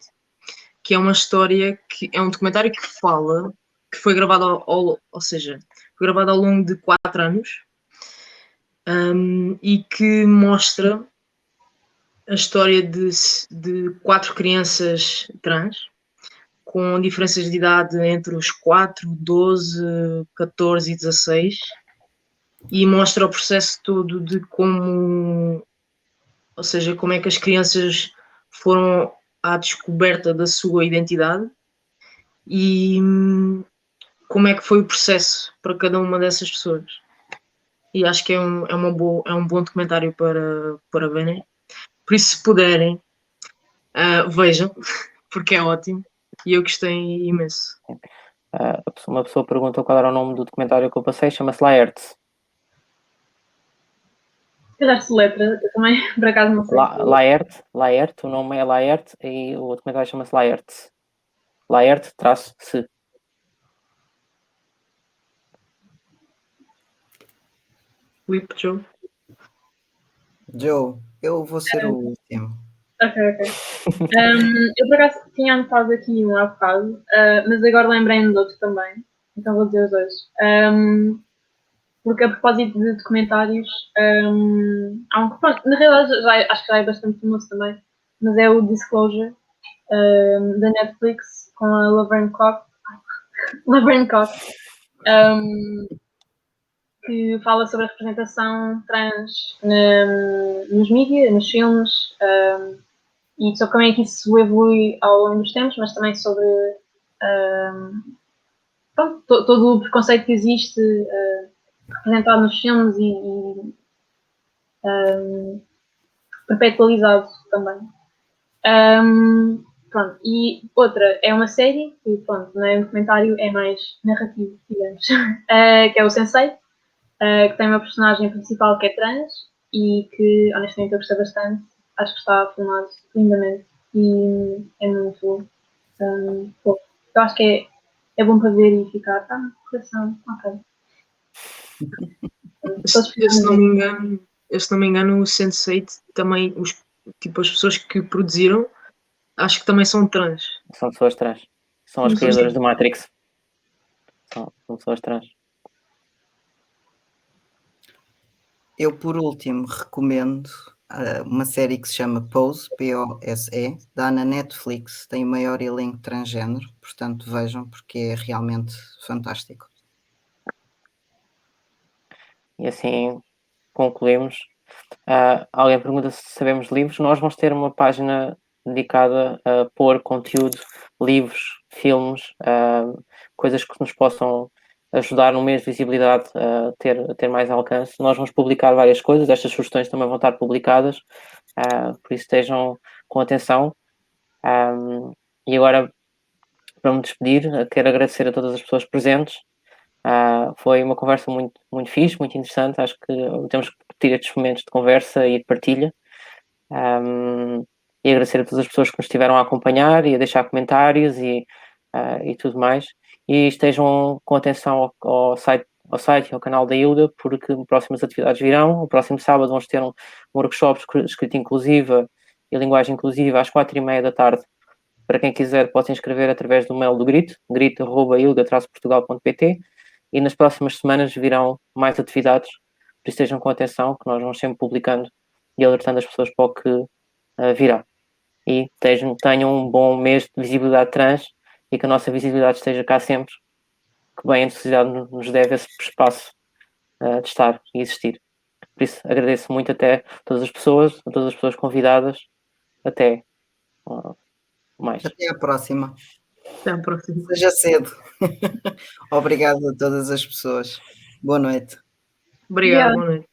que é uma história que é um documentário que fala, que foi gravado ou seja, foi gravado ao longo de 4 anos e que mostra a história de 4 crianças trans com diferenças de idade entre os 4, 12, 14 e 16 e mostra o processo todo de como, ou seja, como é que as crianças foram à descoberta da sua identidade e como é que foi o processo para cada uma dessas pessoas. E acho que é um bom documentário para verem. Por isso, se puderem, vejam, porque é ótimo e eu gostei imenso. Uma pessoa perguntou qual era o nome do documentário que eu passei, chama-se Laertes. Se calhar se letra, eu também, por acaso, não sei. Laerte, o nome é Laerte e o documentário chama-se Laertes. Laerte-se. Filipe, Joe? Joe, eu vou ser o último. Ok. Eu por acaso tinha anotado aqui um há bocado, mas agora lembrei-me de outro também. Então vou dizer os dois. Porque a propósito de documentários, há um que, pronto, na realidade acho que já é bastante famoso também, mas é o Disclosure, da Netflix, com a Laverne Cox, que fala sobre a representação trans nos mídias, nos filmes, e sobre como é que isso evolui ao longo dos tempos, mas também sobre pronto, todo o preconceito que existe representado nos filmes e perpetualizado também. Pronto, e outra é uma série, que pronto, não é um documentário, é mais narrativo, digamos, que é o Sense8, que tem uma personagem principal que é trans e que honestamente eu gostei bastante, acho que está filmado lindamente e é muito bom. Eu acho que é bom para ver e ficar, no coração, ok. Se não me engano, o Sense8 também, as pessoas que produziram, acho que também são trans. São pessoas trans. São as criadoras do Matrix. São pessoas trans. Eu, por último, recomendo uma série que se chama Pose, P-O-S-E, dá na Netflix, tem o maior elenco transgénero, portanto vejam, porque é realmente fantástico. E assim concluímos. Alguém pergunta se sabemos livros. Nós vamos ter uma página dedicada a pôr conteúdo, livros, filmes, coisas que nos possam ajudar no mês de visibilidade a ter mais alcance. Nós vamos publicar várias coisas, estas sugestões também vão estar publicadas, por isso estejam com atenção. E agora, para me despedir, quero agradecer a todas as pessoas presentes. Foi uma conversa muito, muito fixe, muito interessante. Acho que temos que repetir estes momentos de conversa e de partilha. E agradecer a todas as pessoas que nos estiveram a acompanhar e a deixar comentários e tudo mais. E estejam com atenção ao site e ao canal da Hilda, porque próximas atividades virão. O próximo sábado vamos ter um workshop de escrita inclusiva e linguagem inclusiva às 4h30 da tarde. Para quem quiser, pode se inscrever através do mail do grito@hilda-portugal.pt. E nas próximas semanas virão mais atividades, por isso estejam com atenção, que nós vamos sempre publicando e alertando as pessoas para o que virá. E tenham um bom mês de visibilidade trans e que a nossa visibilidade esteja cá sempre, que bem a sociedade nos deve esse espaço de estar e existir. Por isso, agradeço muito a todas as pessoas convidadas. Até mais. Até à próxima. Até à próxima. Seja cedo. Obrigado a todas as pessoas. Boa noite. Obrigado, boa noite.